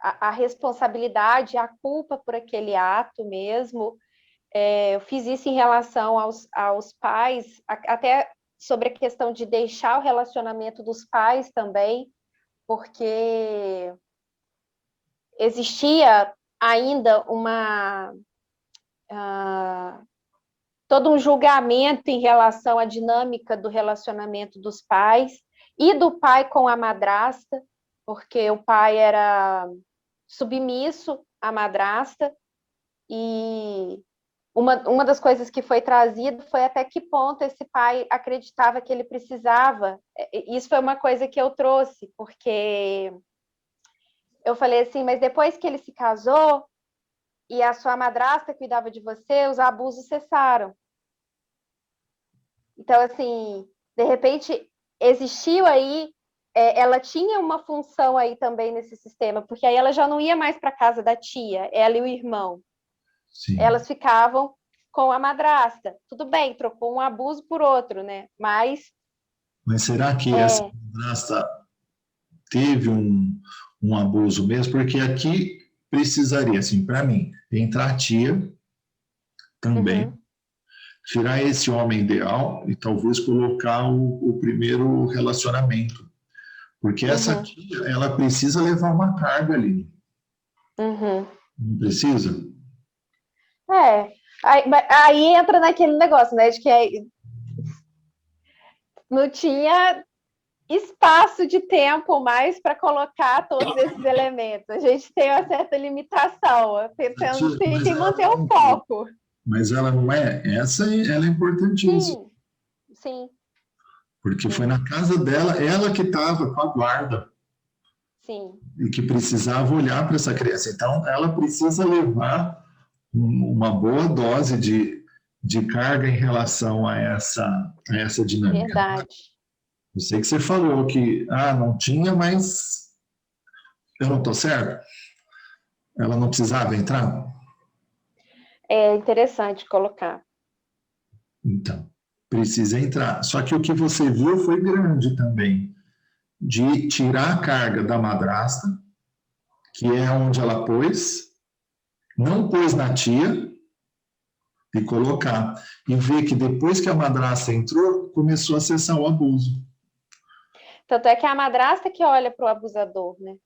a responsabilidade, a culpa por aquele ato mesmo. Eu fiz isso em relação aos pais, até sobre a questão de deixar o relacionamento dos pais também, porque existia ainda todo um julgamento em relação à dinâmica do relacionamento dos pais e do pai com a madrasta, porque o pai era submisso à madrasta, e uma das coisas que foi trazida foi até que ponto esse pai acreditava que ele precisava. Isso foi uma coisa que eu trouxe, porque eu falei assim, mas depois que ele se casou e a sua madrasta cuidava de você, os abusos cessaram. Então, assim, de repente, existiu aí, ela tinha uma função aí também nesse sistema, porque aí ela já não ia mais para a casa da tia, ela e o irmão. Sim. Elas ficavam com a madrasta. Tudo bem, trocou um abuso por outro, né? Mas será que essa madrasta teve um abuso mesmo? Porque aqui precisaria, assim, para mim, entrar a tia também, tirar esse homem ideal e talvez colocar o primeiro relacionamento. Porque essa tia, ela precisa levar uma carga ali. Não precisa? Aí entra naquele negócio, né? De que não tinha espaço de tempo mais para colocar todos esses elementos. A gente tem uma certa limitação, pensando em manter o foco. Mas ela não é, ela é importantíssima. Sim. Porque foi na casa dela, ela que estava com a guarda. Sim. E que precisava olhar para essa criança. Então, ela precisa levar uma boa dose de carga em relação a essa dinâmica. Verdade. Eu sei que você falou que não tinha, mas eu não estou certo? Ela não precisava entrar? É interessante colocar. Então, precisa entrar. Só que o que você viu foi grande também, de tirar a carga da madrasta, que é onde ela pôs, não pôs na tia, e colocar. E ver que depois que a madrasta entrou, começou a cessar o abuso. Tanto é que é a madrasta que olha para o abusador, né?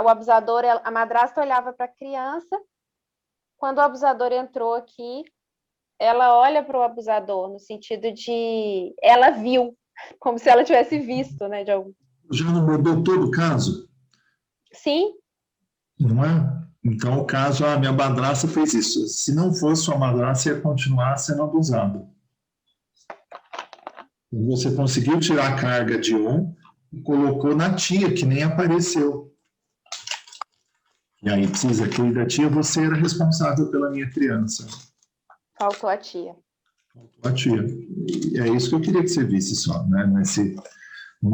O abusador, a madrasta olhava para a criança. Quando o abusador entrou aqui, ela olha para o abusador, no sentido de ela viu, como se ela tivesse visto, né? Já não mudou todo o caso? Sim. Não é? Então, o caso, a minha madrasta fez isso. Se não fosse sua madrasta, ia continuar sendo abusado. Você conseguiu tirar a carga de um e colocou na tia, que nem apareceu. E aí precisa que da tia, você era responsável pela minha criança. Faltou a tia. Faltou a tia. E é isso que eu queria que você visse só, né? Mas se não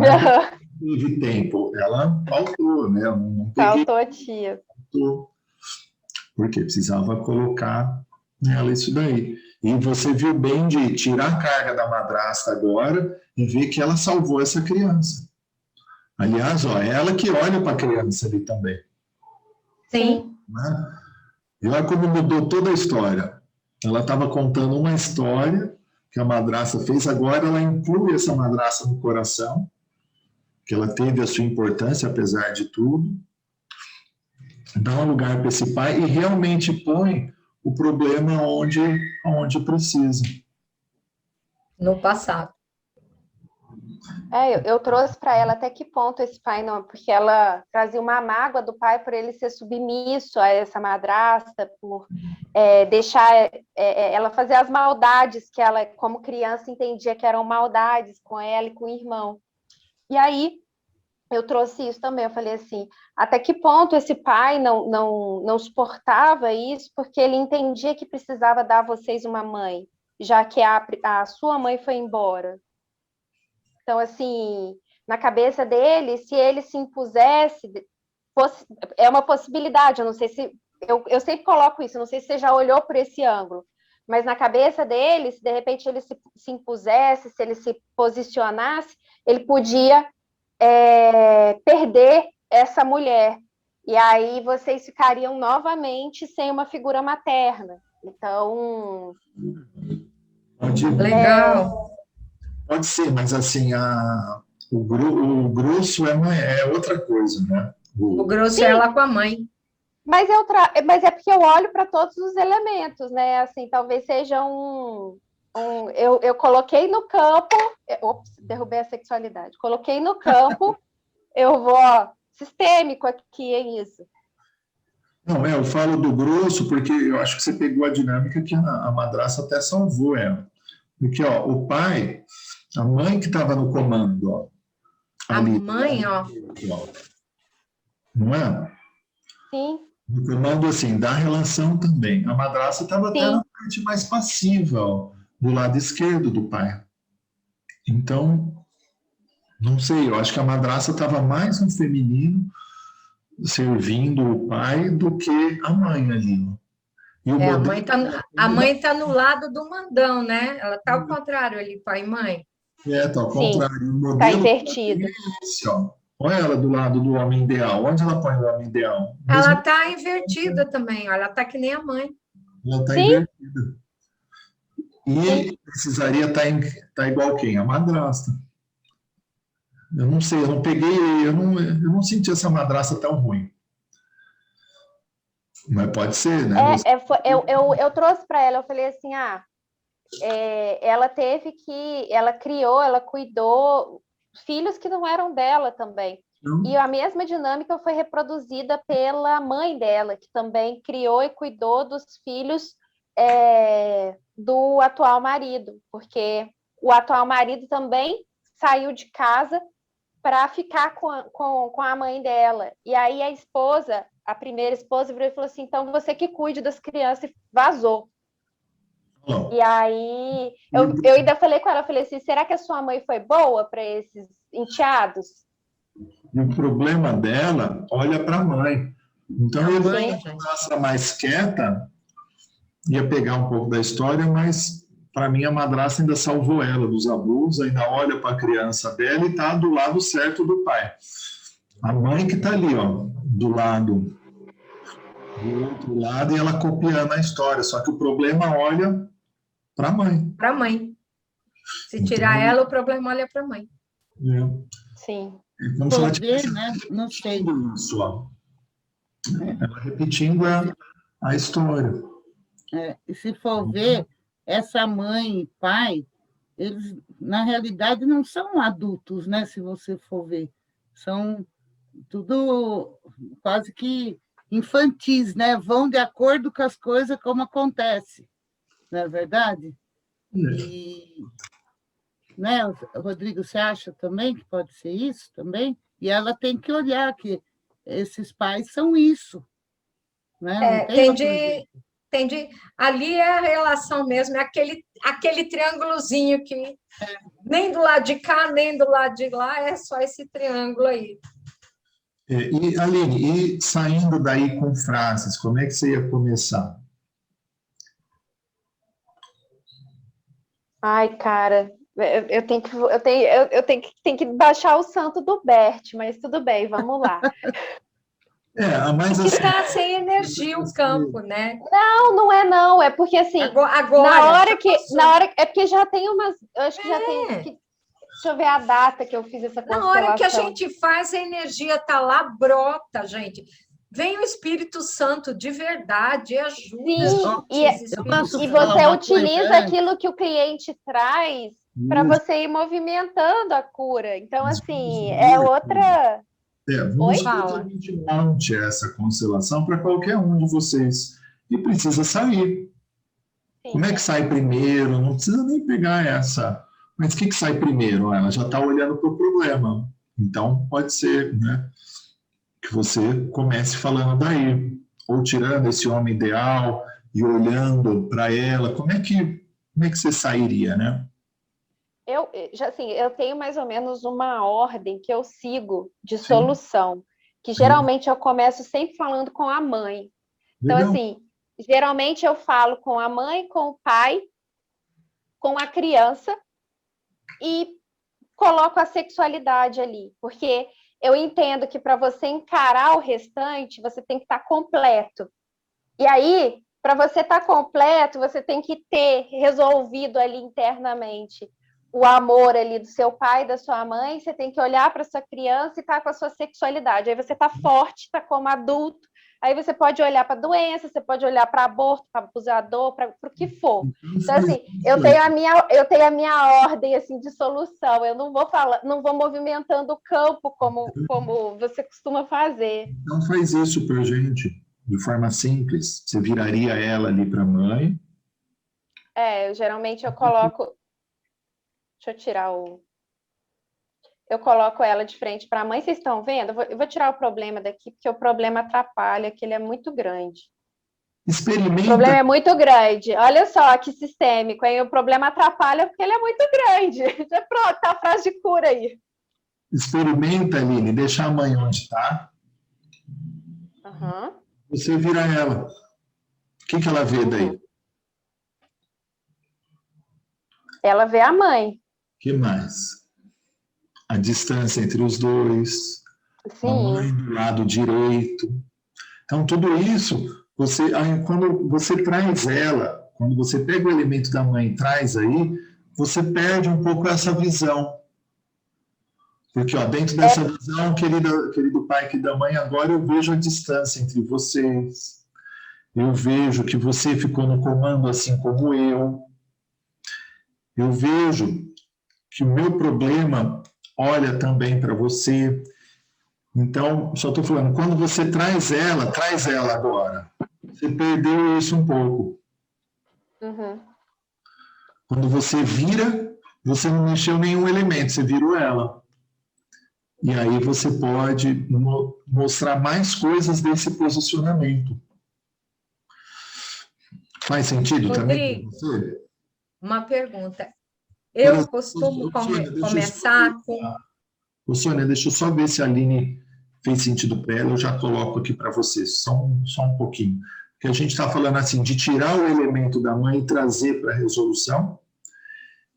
teve tempo, ela faltou, né? Não faltou a tia. Faltou. Porque precisava colocar nela isso daí. E você viu bem de tirar a carga da madrasta agora e ver que ela salvou essa criança. Aliás, ela que olha para a criança ali também. Sim. Né? E olha como mudou toda a história. Ela estava contando uma história que a madrasta fez, agora ela inclui essa madrasta no coração, que ela teve a sua importância, apesar de tudo, dá um lugar para esse pai e realmente põe o problema onde precisa. No passado. Eu trouxe para ela até que ponto esse pai não, porque ela trazia uma mágoa do pai por ele ser submisso a essa madrasta, por deixar ela fazer as maldades que ela, como criança, entendia que eram maldades com ela e com o irmão. E aí eu trouxe isso também, eu falei assim, até que ponto esse pai não suportava isso, porque ele entendia que precisava dar a vocês uma mãe, já que a sua mãe foi embora. Então, assim, na cabeça dele, se ele se impusesse, é uma possibilidade, eu não sei se... Eu sempre coloco isso, não sei se você já olhou por esse ângulo, mas na cabeça dele, se de repente ele se impusesse, se ele se posicionasse, ele podia perder essa mulher. E aí vocês ficariam novamente sem uma figura materna. Então... Legal. Pode ser, mas assim, o grosso é outra coisa, né? O grosso é ela com a mãe. Mas é porque eu olho para todos os elementos, né? Assim, talvez seja eu coloquei no campo. Ops, derrubei a sexualidade. Coloquei no campo, eu vou sistêmico aqui, é isso. Não, eu falo do grosso porque eu acho que você pegou a dinâmica que a madrasta até salvou ela. Porque, ó, o pai, a mãe que estava no comando, ó, A ali, mãe, ó, ó, não é? Sim, No comando, assim, da relação também. A madrasta estava até sim. na parte mais passiva, ó, do lado esquerdo do pai. Então, não sei, eu acho que a madrasta estava mais no feminino, servindo o pai, do que a mãe ali. Ó. E o a modelo mãe a mãe tá no lado do mandão, né? Ela tá ao contrário ali, pai e mãe. tá ao Sim, contrário. O tá modelo invertido. é esse, ó. Olha ela do lado do homem ideal. Onde ela põe o homem ideal? Ela Mesmo tá invertida também, ó, ela tá que nem a mãe. ela está Sim, invertida. sim. E precisaria estar igual quem? A madrasta. Eu não sei, eu não peguei, eu não senti essa madrasta tão ruim. Mas pode ser, né? Eu trouxe para ela, eu falei assim, ela criou, ela cuidou filhos que não eram dela também. E a mesma dinâmica foi reproduzida pela mãe dela, que também criou e cuidou dos filhos do atual marido, porque o atual marido também saiu de casa para ficar com a mãe dela. E aí a primeira esposa, virou e falou assim: então você que cuide das crianças, e vazou. E aí eu ainda falei com ela, eu falei assim: será que a sua mãe foi boa para esses enteados? E o problema dela, olha para a mãe. Então, A eu mãe, ia gente. madrasta mais quieta, ia pegar um pouco da história, mas para mim a madrasta ainda salvou ela dos abusos, ainda olha para a criança dela e está do lado certo do pai. A mãe que está ali, ó, do outro lado, e ela copiando a história. Só que o problema olha para a mãe. Para a mãe. Se Então, tirar ela, o problema olha para a mãe. Sim. é como se ela Poder, tivesse né? Não sei. isso, ó. Ela repetindo a história. E se for ver, essa mãe e pai, eles, na realidade, não são adultos, né? Se você for ver. São tudo quase que infantis, né? Vão de acordo com as coisas como acontece, não é verdade? E, né, Rodrigo, você acha também que pode ser isso também? E ela tem que olhar que esses pais são isso, né? Não tem outro jeito. Entendi. Ali é a relação mesmo, é aquele triângulozinho que nem do lado de cá, nem do lado de lá, é só esse triângulo aí. E, Aline, e saindo daí com frases, como é que você ia começar? Ai, cara, eu tenho que baixar o santo do Bert, mas tudo bem, vamos lá. Mas Que assim... está sem energia o campo, né? Não é não, é porque assim, agora é porque já tem umas, eu acho que já tem, deixa eu ver a data que eu fiz essa constelação. Na hora que a gente faz, a energia tá lá, brota, gente. Vem o Espírito Santo de verdade, ajuda. E você utiliza aquilo que o cliente traz para você ir movimentando a cura. Então, assim, é outra... Vamos supor que a gente monte essa constelação para qualquer um de vocês. E precisa sair. Sim. Como é que sai primeiro? Não precisa nem pegar essa. Mas o que sai primeiro? Ela já está olhando para o problema. Então, pode ser, né, que você comece falando daí. Ou tirando esse homem ideal e olhando para ela. Como é que você sairia, né? Eu tenho mais ou menos uma ordem que eu sigo de solução, que geralmente eu começo sempre falando com a mãe. Então, assim, geralmente eu falo com a mãe, com o pai, com a criança e coloco a sexualidade ali, porque eu entendo que para você encarar o restante, você tem que estar completo. E aí, para você estar completo, você tem que ter resolvido ali internamente o amor ali do seu pai, da sua mãe, você tem que olhar para sua criança e estar com a sua sexualidade. Aí você está forte, está como adulto, Aí você pode olhar para doença, você pode olhar para aborto, para abusador, para o que for. Então, assim, eu tenho a minha ordem assim, de solução. Eu não vou não vou movimentando o campo como você costuma fazer. Então faz isso para a gente, de forma simples. Você viraria ela ali para a mãe. Geralmente eu coloco... Deixa eu tirar Eu coloco ela de frente para a mãe. Vocês estão vendo? Eu vou tirar o problema daqui, porque o problema atrapalha, que ele é muito grande. Experimenta. O problema é muito grande. Olha só que sistêmico, hein? O problema atrapalha porque ele é muito grande. Pronto, tá a frase de cura aí. Experimenta, Aline, deixar a mãe onde está. Uhum. Você vira ela. O que ela vê daí? Ela vê a mãe. O que mais? A distância entre os dois. Sim. A mãe do lado direito. Então, tudo isso, quando você traz ela, quando você pega o elemento da mãe e traz aí, você perde um pouco essa visão. Porque dentro dessa visão, querido pai e da mãe, agora eu vejo a distância entre vocês. Eu vejo que você ficou no comando assim como eu. Eu vejo que o meu problema olha também para você. Então, só estou falando, quando você traz ela agora. Você perdeu isso um pouco. Uhum. Quando você vira, você não mexeu nenhum elemento, você virou ela. E aí você pode mostrar mais coisas desse posicionamento. Faz sentido também para você? Uma pergunta. Eu costumo começar com... Sônia, deixa eu só ver se a Aline fez sentido para ela, eu já coloco aqui para você, só um pouquinho. Porque a gente está falando assim, de tirar o elemento da mãe e trazer para a resolução,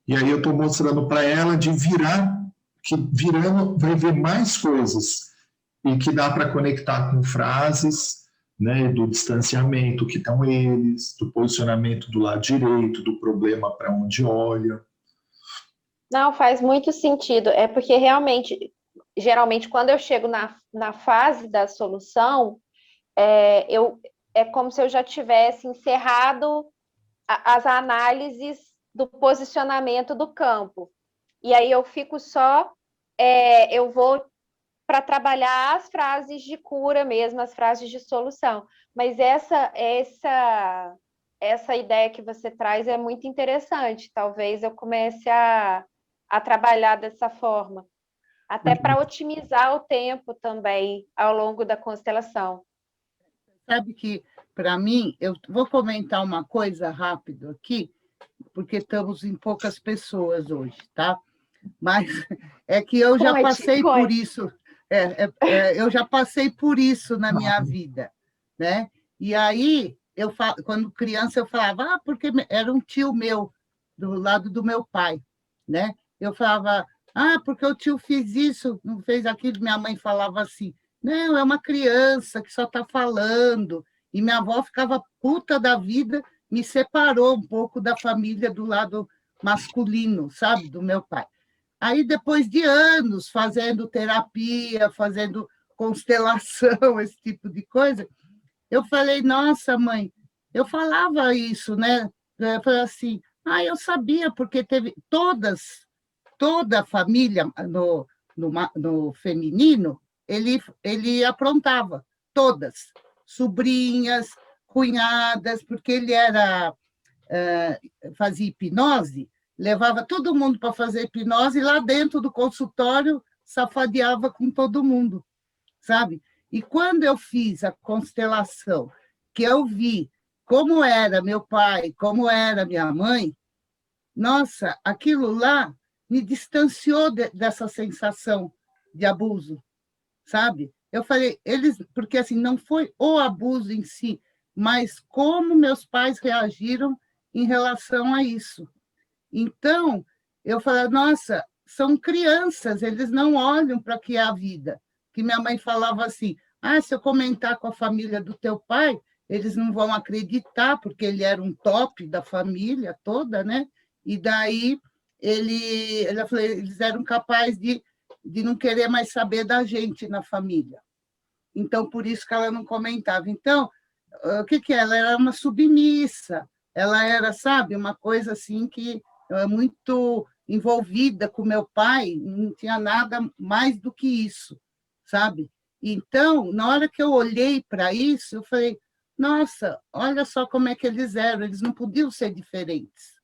e aí eu estou mostrando para ela de virar, que virando vai ver mais coisas, e que dá para conectar com frases, né, do distanciamento, que estão eles, do posicionamento do lado direito, do problema para onde olha. Não, faz muito sentido. É porque realmente, geralmente, quando eu chego na fase da solução, é como se eu já tivesse encerrado as análises do posicionamento do campo. E aí eu fico só, eu vou para trabalhar as frases de cura mesmo, as frases de solução. Mas essa ideia que você traz é muito interessante. Talvez eu comece a trabalhar dessa forma, até para otimizar o tempo também ao longo da constelação. Sabe que, para mim, eu vou comentar uma coisa rápido aqui, porque estamos em poucas pessoas hoje, tá? Mas é que eu já passei por isso, eu já passei por isso na minha vida, né? E aí, quando criança, eu falava, porque era um tio meu, do lado do meu pai, né? Eu falava, porque o tio fez isso, não fez aquilo. Minha mãe falava assim, não, é uma criança que só está falando. E minha avó ficava puta da vida, me separou um pouco da família do lado masculino, sabe, do meu pai. Aí, depois de anos fazendo terapia, fazendo constelação, esse tipo de coisa, eu falei, nossa, mãe, eu falava isso, né? Eu falei assim, eu sabia, porque teve toda a família no feminino, ele aprontava, todas, sobrinhas, cunhadas, porque ele fazia hipnose, levava todo mundo para fazer hipnose, e lá dentro do consultório safadeava com todo mundo, sabe? E quando eu fiz a constelação, que eu vi como era meu pai, como era minha mãe, nossa, aquilo lá me distanciou dessa sensação de abuso, sabe? Eu falei, porque assim, não foi o abuso em si, mas como meus pais reagiram em relação a isso. Então, eu falei, nossa, são crianças, eles não olham para o que é a vida. Que minha mãe falava assim, se eu comentar com a família do teu pai, eles não vão acreditar, porque ele era um top da família toda, né? E daí ela falou, eles eram capazes de não querer mais saber da gente na família. então por isso que ela não comentava. Então, o que que ela era? Uma submissa, ela era, sabe, uma coisa assim que muito envolvida com meu pai, não tinha nada mais do que isso, sabe? Então, na hora que eu olhei para isso, eu falei, nossa, olha só como é que eles eram, eles não podiam ser diferentes.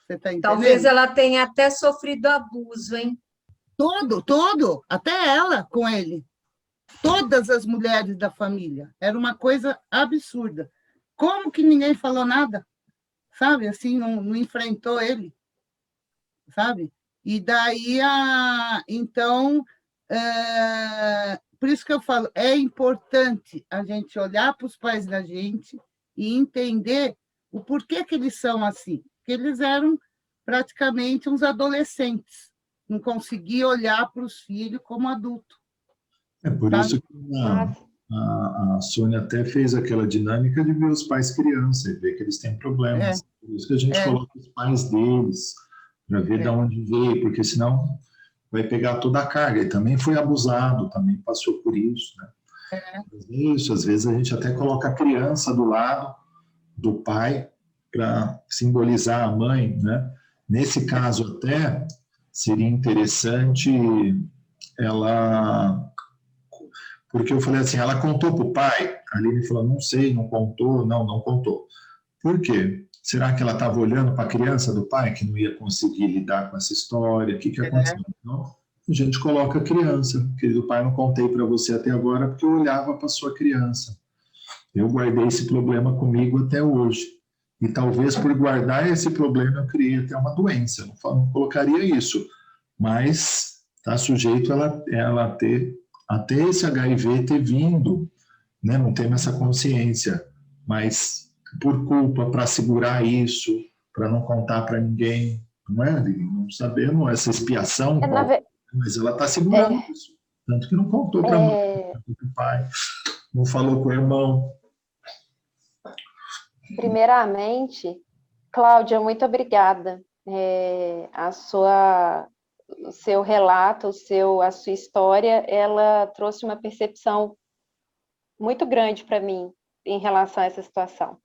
Você está entendendo? Talvez ela tenha até sofrido abuso, hein? Todo, até ela com ele. Todas as mulheres da família. Era uma coisa absurda. Como que ninguém falou nada? Sabe, assim, não enfrentou ele, sabe? E daí, então, por isso que eu falo, é importante a gente olhar para os pais da gente e entender o porquê que eles são assim. Porque eles eram praticamente uns adolescentes, não conseguiam olhar para os filhos como adulto. É por Sabe? isso que a Sônia até fez aquela dinâmica de ver os pais criança e ver que eles têm problemas. Por isso que a gente coloca os pais deles, para ver de onde veio, porque senão vai pegar toda a carga. E também foi abusado, também passou por isso, né? Isso, às vezes a gente até coloca a criança do lado do pai para simbolizar a mãe, né? Nesse caso até seria interessante ela, porque eu falei assim, ela contou para o pai, a Aline falou, não sei, não contou, não contou. Por quê? Será que ela estava olhando para a criança do pai, que não ia conseguir lidar com essa história? O que aconteceu? Então, a gente coloca a criança. Querido pai, não contei para você até agora porque eu olhava para sua criança. Eu guardei esse problema comigo até hoje. E talvez por guardar esse problema eu criei até uma doença. Não colocaria isso, mas está sujeito ela ter, até esse HIV ter vindo, né? Não tendo essa consciência, mas por culpa, para segurar isso, para não contar para ninguém, não é? Não sabemos essa expiação, mas ela está segurando isso. Tanto que não contou para a mãe, para o pai, não falou com o irmão. Primeiramente, Cláudia, muito obrigada. O seu relato, a sua história, ela trouxe uma percepção muito grande para mim em relação a essa situação.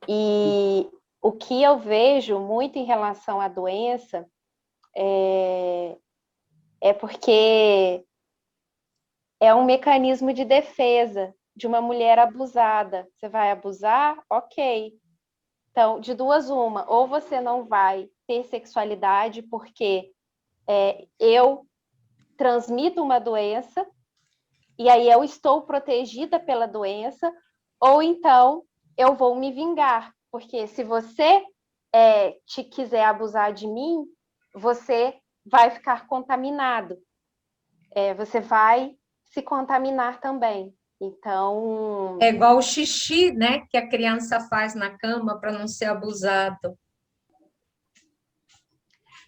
E o que eu vejo muito em relação à doença é porque é um mecanismo de defesa de uma mulher abusada. Você vai abusar? Ok. Então, de duas uma, ou você não vai ter sexualidade porque eu transmito uma doença e aí eu estou protegida pela doença, ou então eu vou me vingar, porque se você te quiser abusar de mim, você vai ficar contaminado, você vai se contaminar também. Então... É igual o xixi, né, que a criança faz na cama para não ser abusado.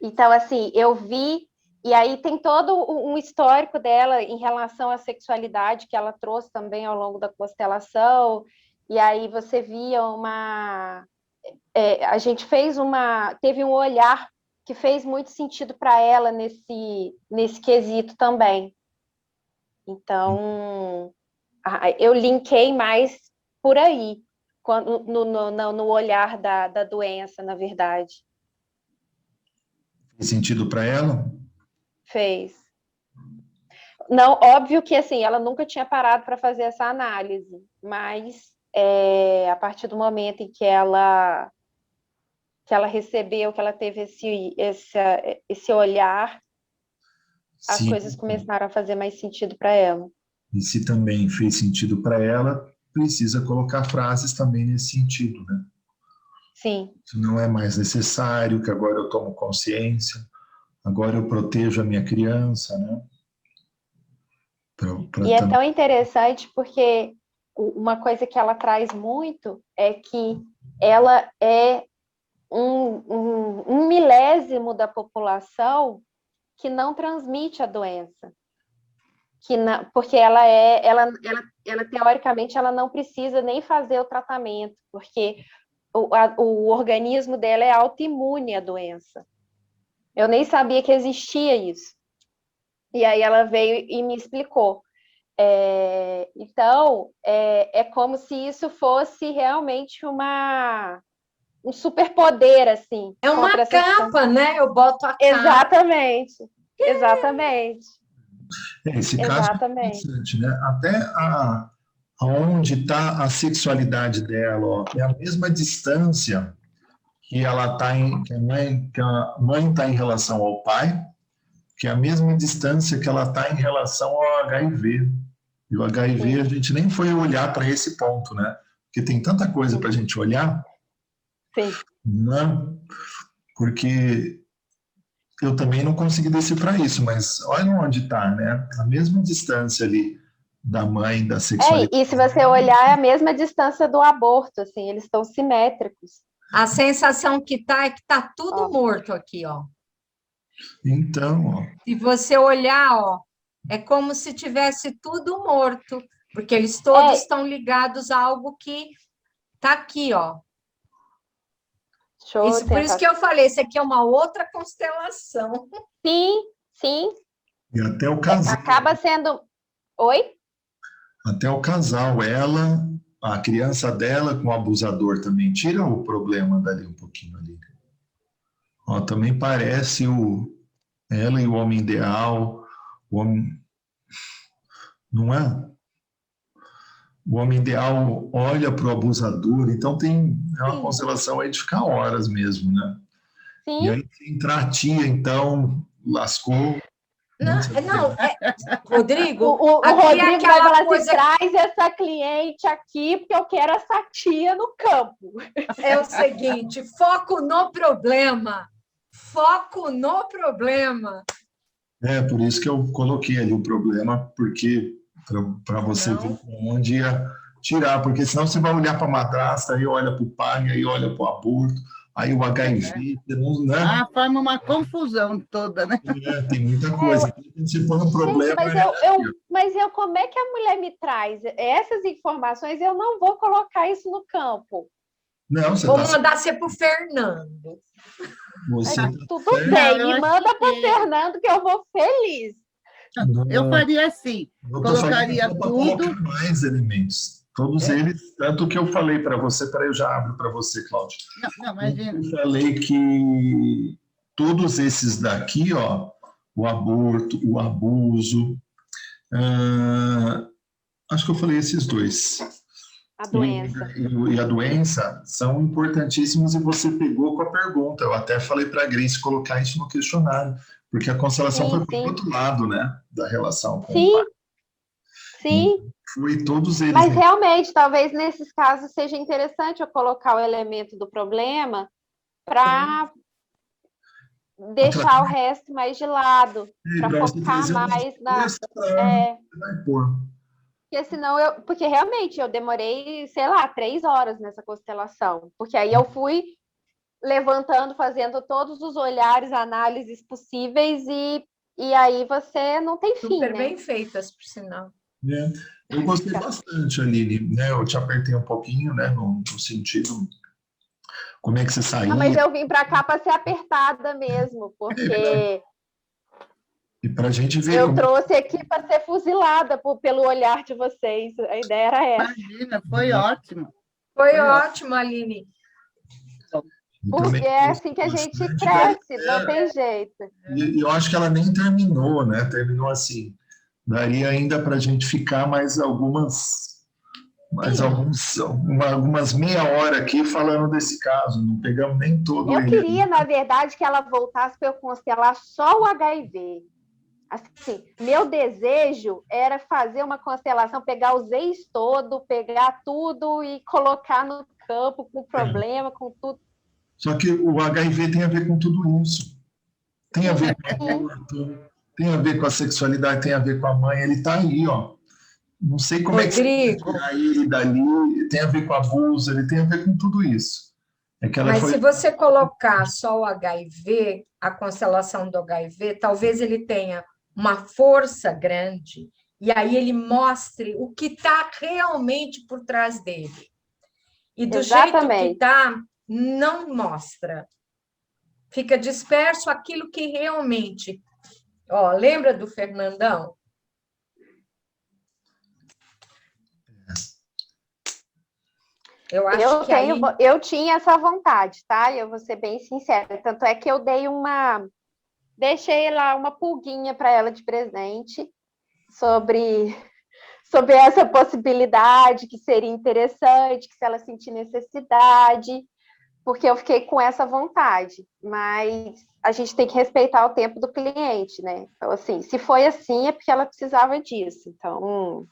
Então, assim, eu vi, e aí tem todo um histórico dela em relação à sexualidade que ela trouxe também ao longo da constelação, e aí você via a gente teve um olhar que fez muito sentido para ela nesse quesito também. Então, eu linkei mais por aí, no olhar da doença, na verdade. Fez sentido para ela? Fez. Não, óbvio que assim, ela nunca tinha parado para fazer essa análise, mas a partir do momento em que ela recebeu, que ela teve esse olhar, as coisas começaram a fazer mais sentido para ela. E se também fez sentido para ela, precisa colocar frases também nesse sentido, né? Sim. Que não é mais necessário, que agora eu tomo consciência, agora eu protejo a minha criança, né? E é tão interessante porque uma coisa que ela traz muito é que ela é um milésimo da população que não transmite a doença. Porque ela teoricamente, ela não precisa nem fazer o tratamento, porque o organismo dela é autoimune à doença. Eu nem sabia que existia isso. E aí ela veio e me explicou. Então, é como se isso fosse realmente um superpoder, assim. É uma contra essa questão. capa, né? Eu boto a capa. Exatamente. Exatamente. Esse caso é Exatamente. interessante, né? Até aonde está a sexualidade dela, ó, é a mesma distância que ela está que a mãe está em relação ao pai, que é a mesma distância que ela está em relação ao HIV. E o HIV Sim. a gente nem foi olhar para esse ponto, né? Porque tem tanta coisa para a gente olhar, Sim. né? Porque eu também não consegui decifrar isso, mas olha onde está, né? A mesma distância ali da mãe, da sexualidade. E se você olhar, é a mesma distância do aborto, assim, eles estão simétricos. A sensação que tá é que tá tudo morto aqui, ó. Então, ó, Se você olhar, ó, é como se tivesse tudo morto, porque eles todos estão ligados a algo que tá aqui, ó. Deixa eu Por isso tentar. que eu falei, isso aqui é uma outra constelação. Sim, sim. e até o casal, Acaba sendo. Oi? até o casal, ela, a criança dela com o abusador também tira o problema dali um pouquinho ali. Ó, também parece ela e o homem ideal, o homem, não é? O homem ideal olha para o abusador, então é uma constelação aí de ficar horas mesmo, né? Sim. E aí, se entrar a tia, então, lascou. Não, Rodrigo, O aqui Rodrigo é vai aquela falar coisa assim: traz essa cliente aqui, porque eu quero essa tia no campo. é o seguinte: foco no problema. Foco no problema. É, por isso que eu coloquei ali o problema, porque para você ver onde ia tirar, porque senão você vai olhar para a madrasta, aí olha para o pai, aí olha para o aborto, aí o HIV, né? Forma uma confusão toda, né? Tem muita coisa. Se for um problema. Gente, mas como é que a mulher me traz essas informações? Eu não vou colocar isso no campo. Não, você Vou mandar ser para o Fernando. Tudo bem, me manda para o Fernando que eu vou feliz. Eu faria assim, colocaria tudo. Mais elementos. Todos eles, tanto que eu falei para você, peraí, eu já abro para você, Cláudia. Não, imagina. Eu falei que todos esses daqui, ó, o aborto, o abuso, acho que eu falei esses dois. A doença. E a doença são importantíssimos e você pegou com a pergunta. Eu até falei para a Grace colocar isso no questionário, porque a constelação foi para o outro lado, né, da relação com o pai. Sim. Foi todos eles. Mas realmente, talvez nesses casos seja interessante eu colocar o elemento do problema para deixar o resto mais de lado, para focar mais na. Porque realmente eu demorei, sei lá, 3 horas nessa constelação, porque aí eu fui levantando, fazendo todos os olhares, análises possíveis e aí você não tem fim, Super né? bem feitas, por sinal. Eu gostei bastante, Aline, né? Eu te apertei um pouquinho, né? No sentido, como é que você saiu? Mas eu vim para cá para ser apertada mesmo, porque e para a gente ver. Eu trouxe aqui para ser fuzilada pelo olhar de vocês. A ideia era essa. Imagina, foi ótimo. Foi ótimo, Aline. Porque é assim que a gente cresce, não tem jeito. E eu acho que ela nem terminou, né? Terminou assim. Daria ainda para a gente ficar mais algumas meia hora aqui falando desse caso. Não pegamos nem todo. Eu queria, na verdade, que ela voltasse para eu constelar só o HIV. Assim, meu desejo era fazer uma constelação, pegar os ex todo, pegar tudo e colocar no campo com problema, com tudo. Só que o HIV tem a ver com tudo isso. Tem a ver com o aborto, tem a ver com a sexualidade, tem a ver com a mãe. Ele está aí, ó. Não sei como é que você tirar ele dali. Tem a ver com abuso, ele tem a ver com tudo isso. Mas se você colocar só o HIV, a constelação do HIV, talvez ele tenha uma força grande, e aí ele mostre o que está realmente por trás dele. E do jeito que está, não mostra. Fica disperso aquilo que realmente Ó, lembra do Fernandão? Eu acho que aí... Eu tinha essa vontade, tá? Eu vou ser bem sincera. Tanto é que eu deixei lá uma pulguinha para ela de presente sobre essa possibilidade, que seria interessante, que se ela sentir necessidade, porque eu fiquei com essa vontade. Mas a gente tem que respeitar o tempo do cliente, né? Então, assim, se foi assim, é porque ela precisava disso. Então...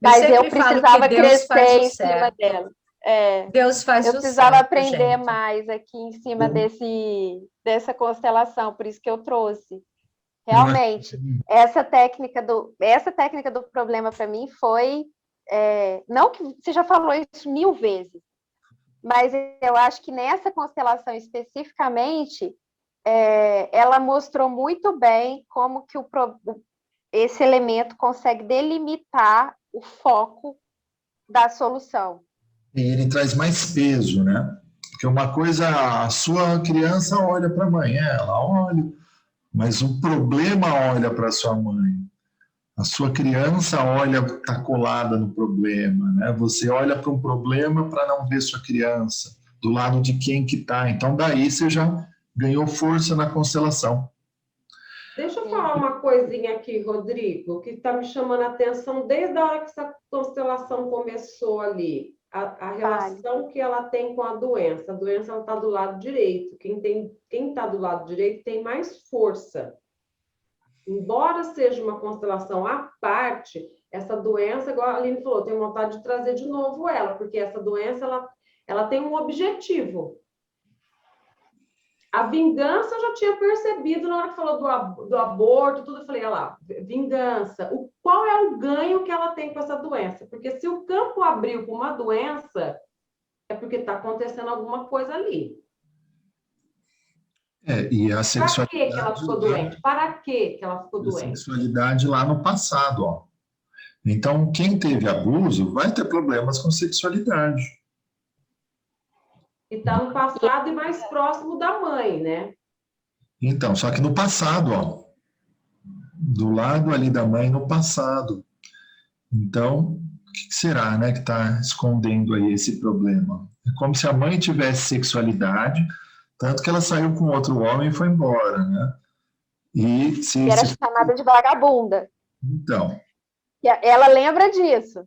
Mas eu precisava crescer em cima dela. Deus faz o certo, eu precisava aprender mais aqui em cima dessa constelação, por isso que eu trouxe. Realmente, essa técnica do problema para mim foi... não que você já falou isso 1000 vezes, mas eu acho que nessa constelação especificamente, ela mostrou muito bem como que esse elemento consegue delimitar o foco da solução. E ele traz mais peso, né? Porque uma coisa, a sua criança olha para a mãe, ela olha, mas o problema olha para a sua mãe. A sua criança olha, está colada no problema, né? Você olha para um problema para não ver sua criança, do lado de quem que está. Então, daí você já ganhou força na constelação. Deixa eu falar uma coisinha aqui, Rodrigo, que está me chamando a atenção desde a hora que essa constelação começou ali. A relação que ela tem com a doença. A doença está do lado direito. Quem está do lado direito tem mais força. Embora seja uma constelação à parte, essa doença, igual a Aline falou, tenho vontade de trazer de novo ela, porque essa doença ela tem um objetivo. A vingança eu já tinha percebido na hora que falou do aborto, tudo, eu falei, olha lá, vingança. Qual é o ganho que ela tem com essa doença? Porque se o campo abriu com uma doença, é porque está acontecendo alguma coisa ali. E a sexualidade... Para que ela ficou doente? Para que ela ficou doente? A sexualidade lá no passado, ó. Então, quem teve abuso vai ter problemas com sexualidade. E está no passado e mais próximo da mãe, né? Então, só que no passado, ó. Do lado ali da mãe, no passado. Então, o que será, né, que está escondendo aí esse problema? É como se a mãe tivesse sexualidade, tanto que ela saiu com outro homem e foi embora, né? E era chamada de vagabunda. Então. Ela lembra disso.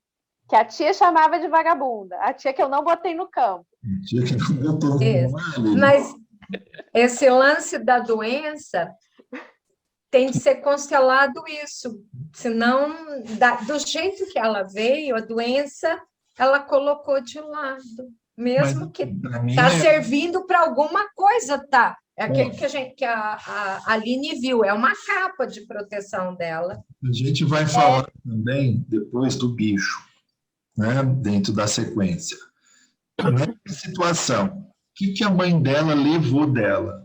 Que a tia chamava de vagabunda, a tia que eu não botei no campo. A tia que não botou no campo. Mas esse lance da doença tem de ser constelado isso, senão, do jeito que ela veio, a doença, ela colocou de lado, mesmo que está servindo para alguma coisa, tá? É aquele que a Aline viu, é uma capa de proteção dela. A gente vai falar também depois do bicho, né, dentro da sequência. Nessa situação, o que a mãe dela levou dela?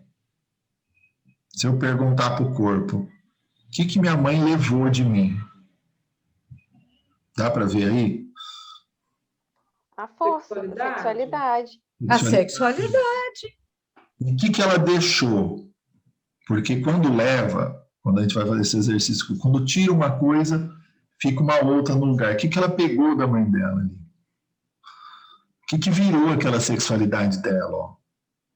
Se eu perguntar para o corpo, o que minha mãe levou de mim? Dá para ver aí? A força, a sexualidade. A sexualidade. O que ela deixou? Porque quando a gente vai fazer esse exercício, quando tira uma coisa, fica uma outra no lugar. O que ela pegou da mãe dela ali? O que virou aquela sexualidade dela? Ó?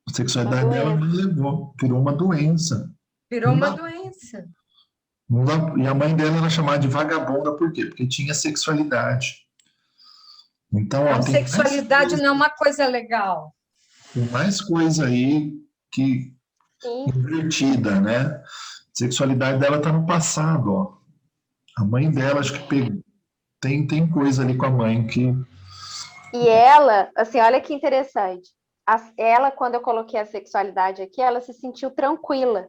A sexualidade dela não levou, virou uma doença. Virou uma doença. E a mãe dela era chamada de vagabunda, por quê? Porque tinha sexualidade. Então, ó, sexualidade não é uma coisa legal. Tem mais coisa aí que invertida, né? A sexualidade dela está no passado, ó. A mãe dela, acho que pegou. Tem coisa ali com a mãe que... E ela, assim, olha que interessante. Ela, quando eu coloquei a sexualidade aqui, ela se sentiu tranquila.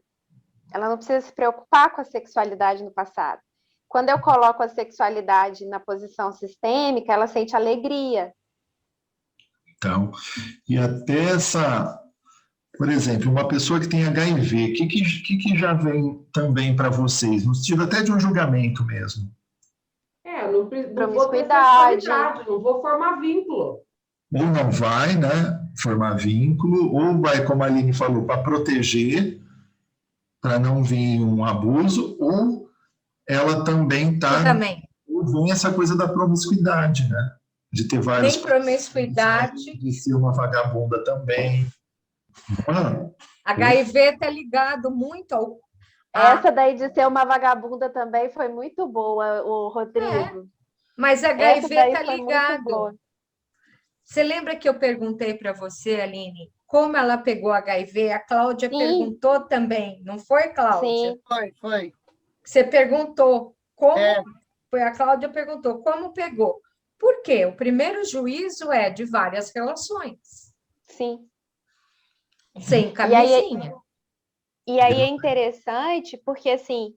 Ela não precisa se preocupar com a sexualidade no passado. Quando eu coloco a sexualidade na posição sistêmica, ela sente alegria. Então, e até essa... Por exemplo, uma pessoa que tem HIV, o que já vem também para vocês? No sentido até de um julgamento mesmo. Não vou ter sexualidade, não vou formar vínculo. Ou não vai, né, formar vínculo, ou vai, como a Aline falou, para proteger para não vir um abuso, ou ela também Eu está... também. Vem essa coisa da promiscuidade, né? De ter vários... Nem promiscuidade. De ser uma vagabunda também. HIV está ligado muito ao... Essa daí de ser uma vagabunda também foi muito boa, o Rodrigo. Mas Essa HIV daí está foi muito ligado. boa. Você lembra que eu perguntei para você, Aline, como ela pegou HIV? A Cláudia Sim. perguntou também, não foi, Cláudia? Sim. Foi. Você perguntou como... É. Foi a Cláudia perguntou como pegou. Por quê? O primeiro juízo é de várias relações. Sim. Sem camisinha. E aí é interessante, porque assim,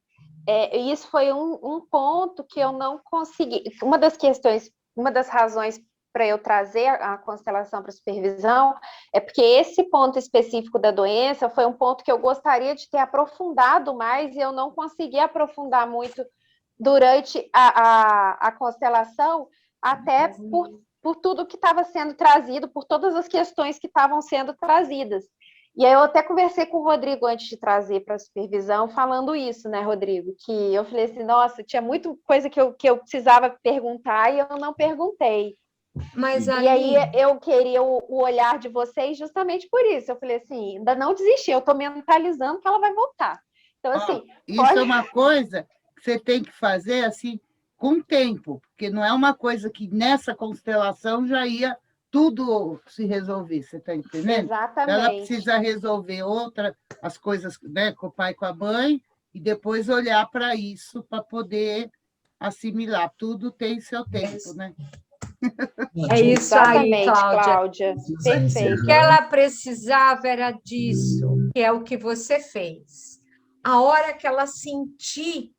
isso foi um ponto que eu não consegui. Uma das razões para eu trazer a constelação para supervisão é porque esse ponto específico da doença foi um ponto que eu gostaria de ter aprofundado mais e eu não consegui aprofundar muito durante a constelação, até por tudo que estava sendo trazido, por todas as questões que estavam sendo trazidas. E aí eu até conversei com o Rodrigo antes de trazer para a supervisão, falando isso, né, Rodrigo? Que eu falei assim, nossa, tinha muita coisa que eu precisava perguntar e eu não perguntei. Mas, e aí eu queria o olhar de vocês justamente por isso. Eu falei assim, ainda não desisti, eu estou mentalizando que ela vai voltar. Então, assim... Isso é uma coisa que você tem que fazer assim, com tempo, porque não é uma coisa que nessa constelação já ia tudo se resolver, você está entendendo? Exatamente. Ela precisa resolver as coisas, né, com o pai e com a mãe, e depois olhar para isso para poder assimilar. Tudo tem seu tempo, né? É isso aí, Cláudia. Perfeito. O que ela precisava era disso, que é o que você fez. A hora que ela sentir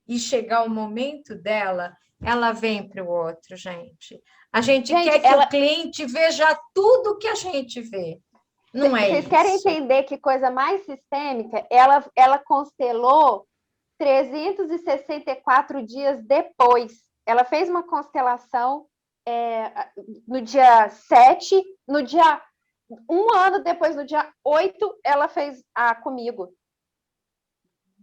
e chegar o momento dela, ela vem para o outro, gente. A gente quer que o cliente veja tudo que a gente vê. Não é isso. Vocês querem entender que coisa mais sistêmica? Ela constelou 364 dias depois. Ela fez uma constelação no dia 7, um ano depois, no dia 8, ela fez comigo.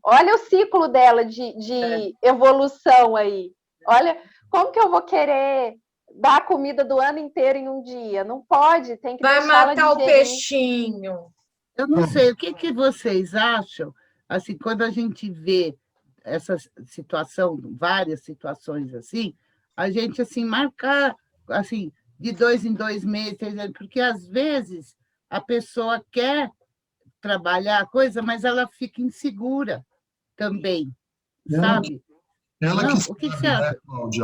Olha o ciclo dela de evolução aí. Olha, como que eu vou querer dar a comida do ano inteiro em um dia? Não pode, tem que vai deixar matar o peixinho. Eu não sei, o que vocês acham, assim, quando a gente vê essa situação, várias situações assim, a gente, assim, marcar, assim, de 2 em 2 meses, porque, às vezes, a pessoa quer trabalhar a coisa, mas ela fica insegura também, sabe? Ela não, que sabe, o que você acha? Né, Cláudia?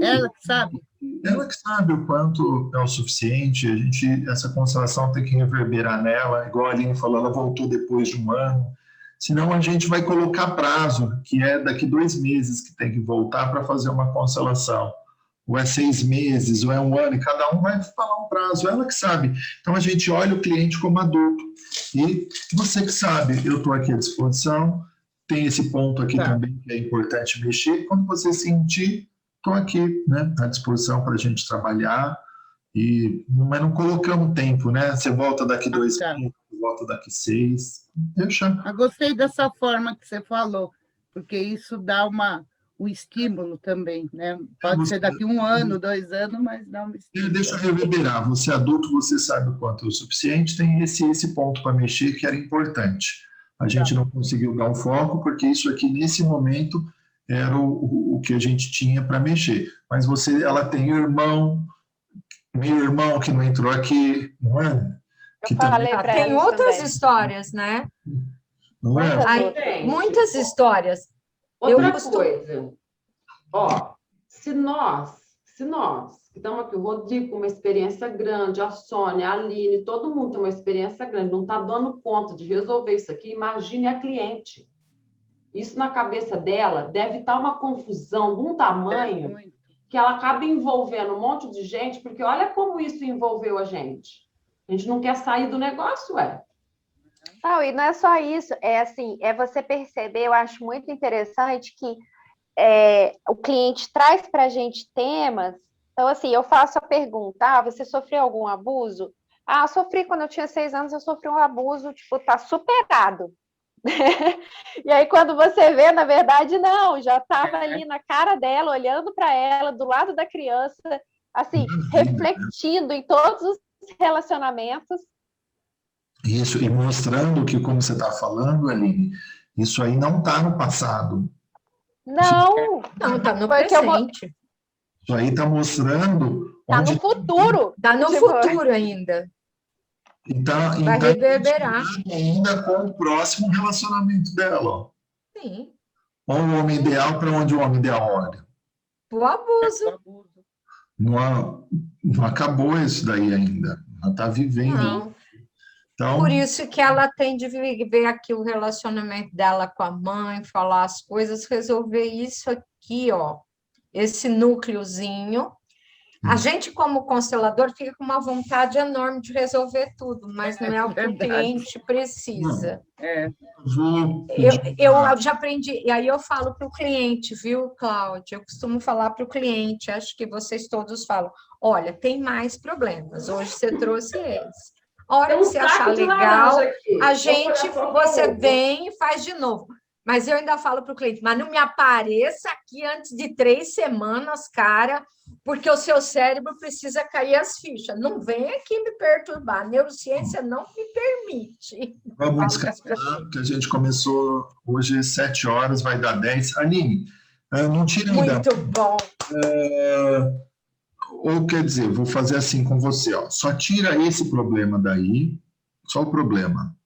Ela que sabe? Ela que sabe o quanto é o suficiente. Essa constelação tem que reverberar nela, igual a Aline falou, ela voltou depois de um ano. Senão a gente vai colocar prazo, que é daqui 2 meses que tem que voltar para fazer uma constelação. Ou é 6 meses, ou é um ano, e cada um vai falar um prazo, ela que sabe. Então a gente olha o cliente como adulto. E você que sabe, eu estou aqui à disposição, tem esse ponto aqui também que é importante mexer. Quando você sentir, estou aqui, né, à disposição para a gente trabalhar, mas não colocamos tempo, né? Você volta daqui 2 meses, volta daqui 6. Deixa. Eu gostei dessa forma que você falou, porque isso dá um estímulo também, né? Pode ser daqui 1 ano, 2 anos, mas dá um estímulo. Deixa reverberar. Você é adulto, você sabe o quanto é o suficiente, tem esse ponto para mexer que era importante. A gente não conseguiu dar um foco, porque isso aqui, nesse momento, era o que a gente tinha para mexer. Mas ela tem meu irmão que não entrou aqui, não é? Que tem outras histórias, né? Não é? Muitas histórias. Outra coisa, se nós, que estamos aqui, o Rodrigo com uma experiência grande, a Sônia, a Aline, todo mundo tem uma experiência grande, não está dando conta de resolver isso aqui, imagine a cliente. Isso na cabeça dela deve estar uma confusão de um tamanho que ela acaba envolvendo um monte de gente, porque olha como isso envolveu a gente. A gente não quer sair do negócio, Não, e não é só isso, é você perceber, eu acho muito interessante que o cliente traz para a gente temas. Então, assim, eu faço a pergunta, você sofreu algum abuso? Sofri quando eu tinha 6 anos, eu sofri um abuso, tipo, tá superado. E aí, quando você vê, na verdade, não, já estava ali na cara dela, olhando para ela, do lado da criança, assim, refletindo em todos os relacionamentos. Isso, e mostrando que, como você está falando, Aline, isso aí não está no passado. Não, Não, está no porque presente. Isso aí está mostrando está no futuro. Está no Tipo, futuro ainda. Então, Vai reverberar. ainda com o próximo relacionamento dela. Ó. Sim. Olha o homem ideal, para onde o homem ideal olha. O abuso. Não acabou isso daí ainda. Ela está vivendo. Não. Então, Por isso que ela tem de ver aqui o relacionamento dela com a mãe, falar as coisas, resolver isso aqui, ó, esse núcleozinho. A gente, como constelador, fica com uma vontade enorme de resolver tudo, mas não é o que o cliente precisa. Eu já aprendi, e aí eu falo para o cliente, viu, Cláudia? Eu costumo falar para o cliente, acho que vocês todos falam, olha, tem mais problemas, hoje você trouxe eles. A hora que você achar legal, você vem e faz de novo. Mas eu ainda falo para o cliente, mas não me apareça aqui antes de 3 semanas, cara, porque o seu cérebro precisa cair as fichas. Não vem aqui me perturbar, a neurociência não me permite. Vamos descansar, que a gente começou hoje às 7 horas, vai dar 10. Aline, não tira ainda. Muito bom. Ou quer dizer, vou fazer assim com você, ó. Só tira esse problema daí, só o problema.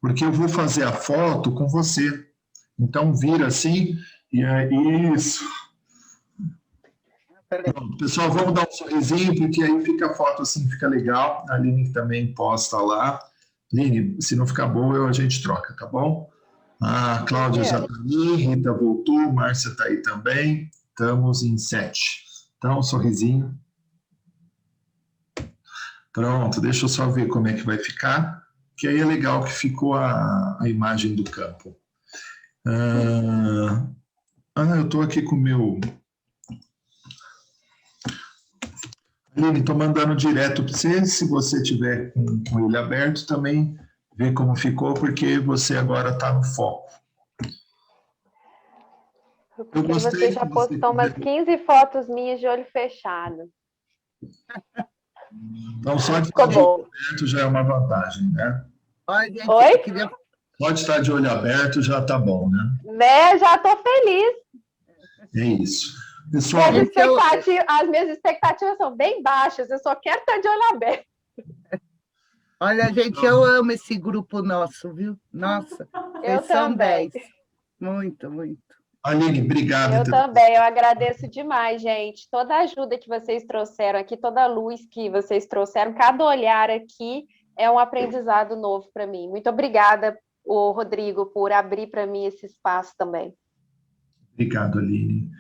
Porque eu vou fazer a foto com você. Então, vira assim, e é isso. Pronto, pessoal, vamos dar um sorrisinho, porque aí fica a foto assim, fica legal. A Aline também posta lá. Aline, se não ficar boa, a gente troca, tá bom? A Cláudia já está aí, Rita voltou, Márcia está aí também. Estamos em 7. Então, sorrisinho. Pronto, deixa eu só ver como é que vai ficar, que aí é legal que ficou a imagem do campo. Eu estou aqui com o meu... Aline, estou mandando direto para você, se você tiver com ele aberto também, ver como ficou, porque você agora está no foco. Porque você já postou umas 15 fotos minhas de olho fechado. Então, só de estar de olho aberto já é uma vantagem, né? Oi? Pode estar de olho aberto, já está bom, né? Né, já estou feliz. É isso. Pessoal, as minhas expectativas são bem baixas, eu só quero estar de olho aberto. Olha, gente, eu amo esse grupo nosso, viu? Nossa, eu são também. 10. Muito, muito. Aline, obrigado. Eu também, eu agradeço demais, gente. Toda a ajuda que vocês trouxeram aqui, toda a luz que vocês trouxeram, cada olhar aqui é um aprendizado novo para mim. Muito obrigada, Rodrigo, por abrir para mim esse espaço também. Obrigado, Aline.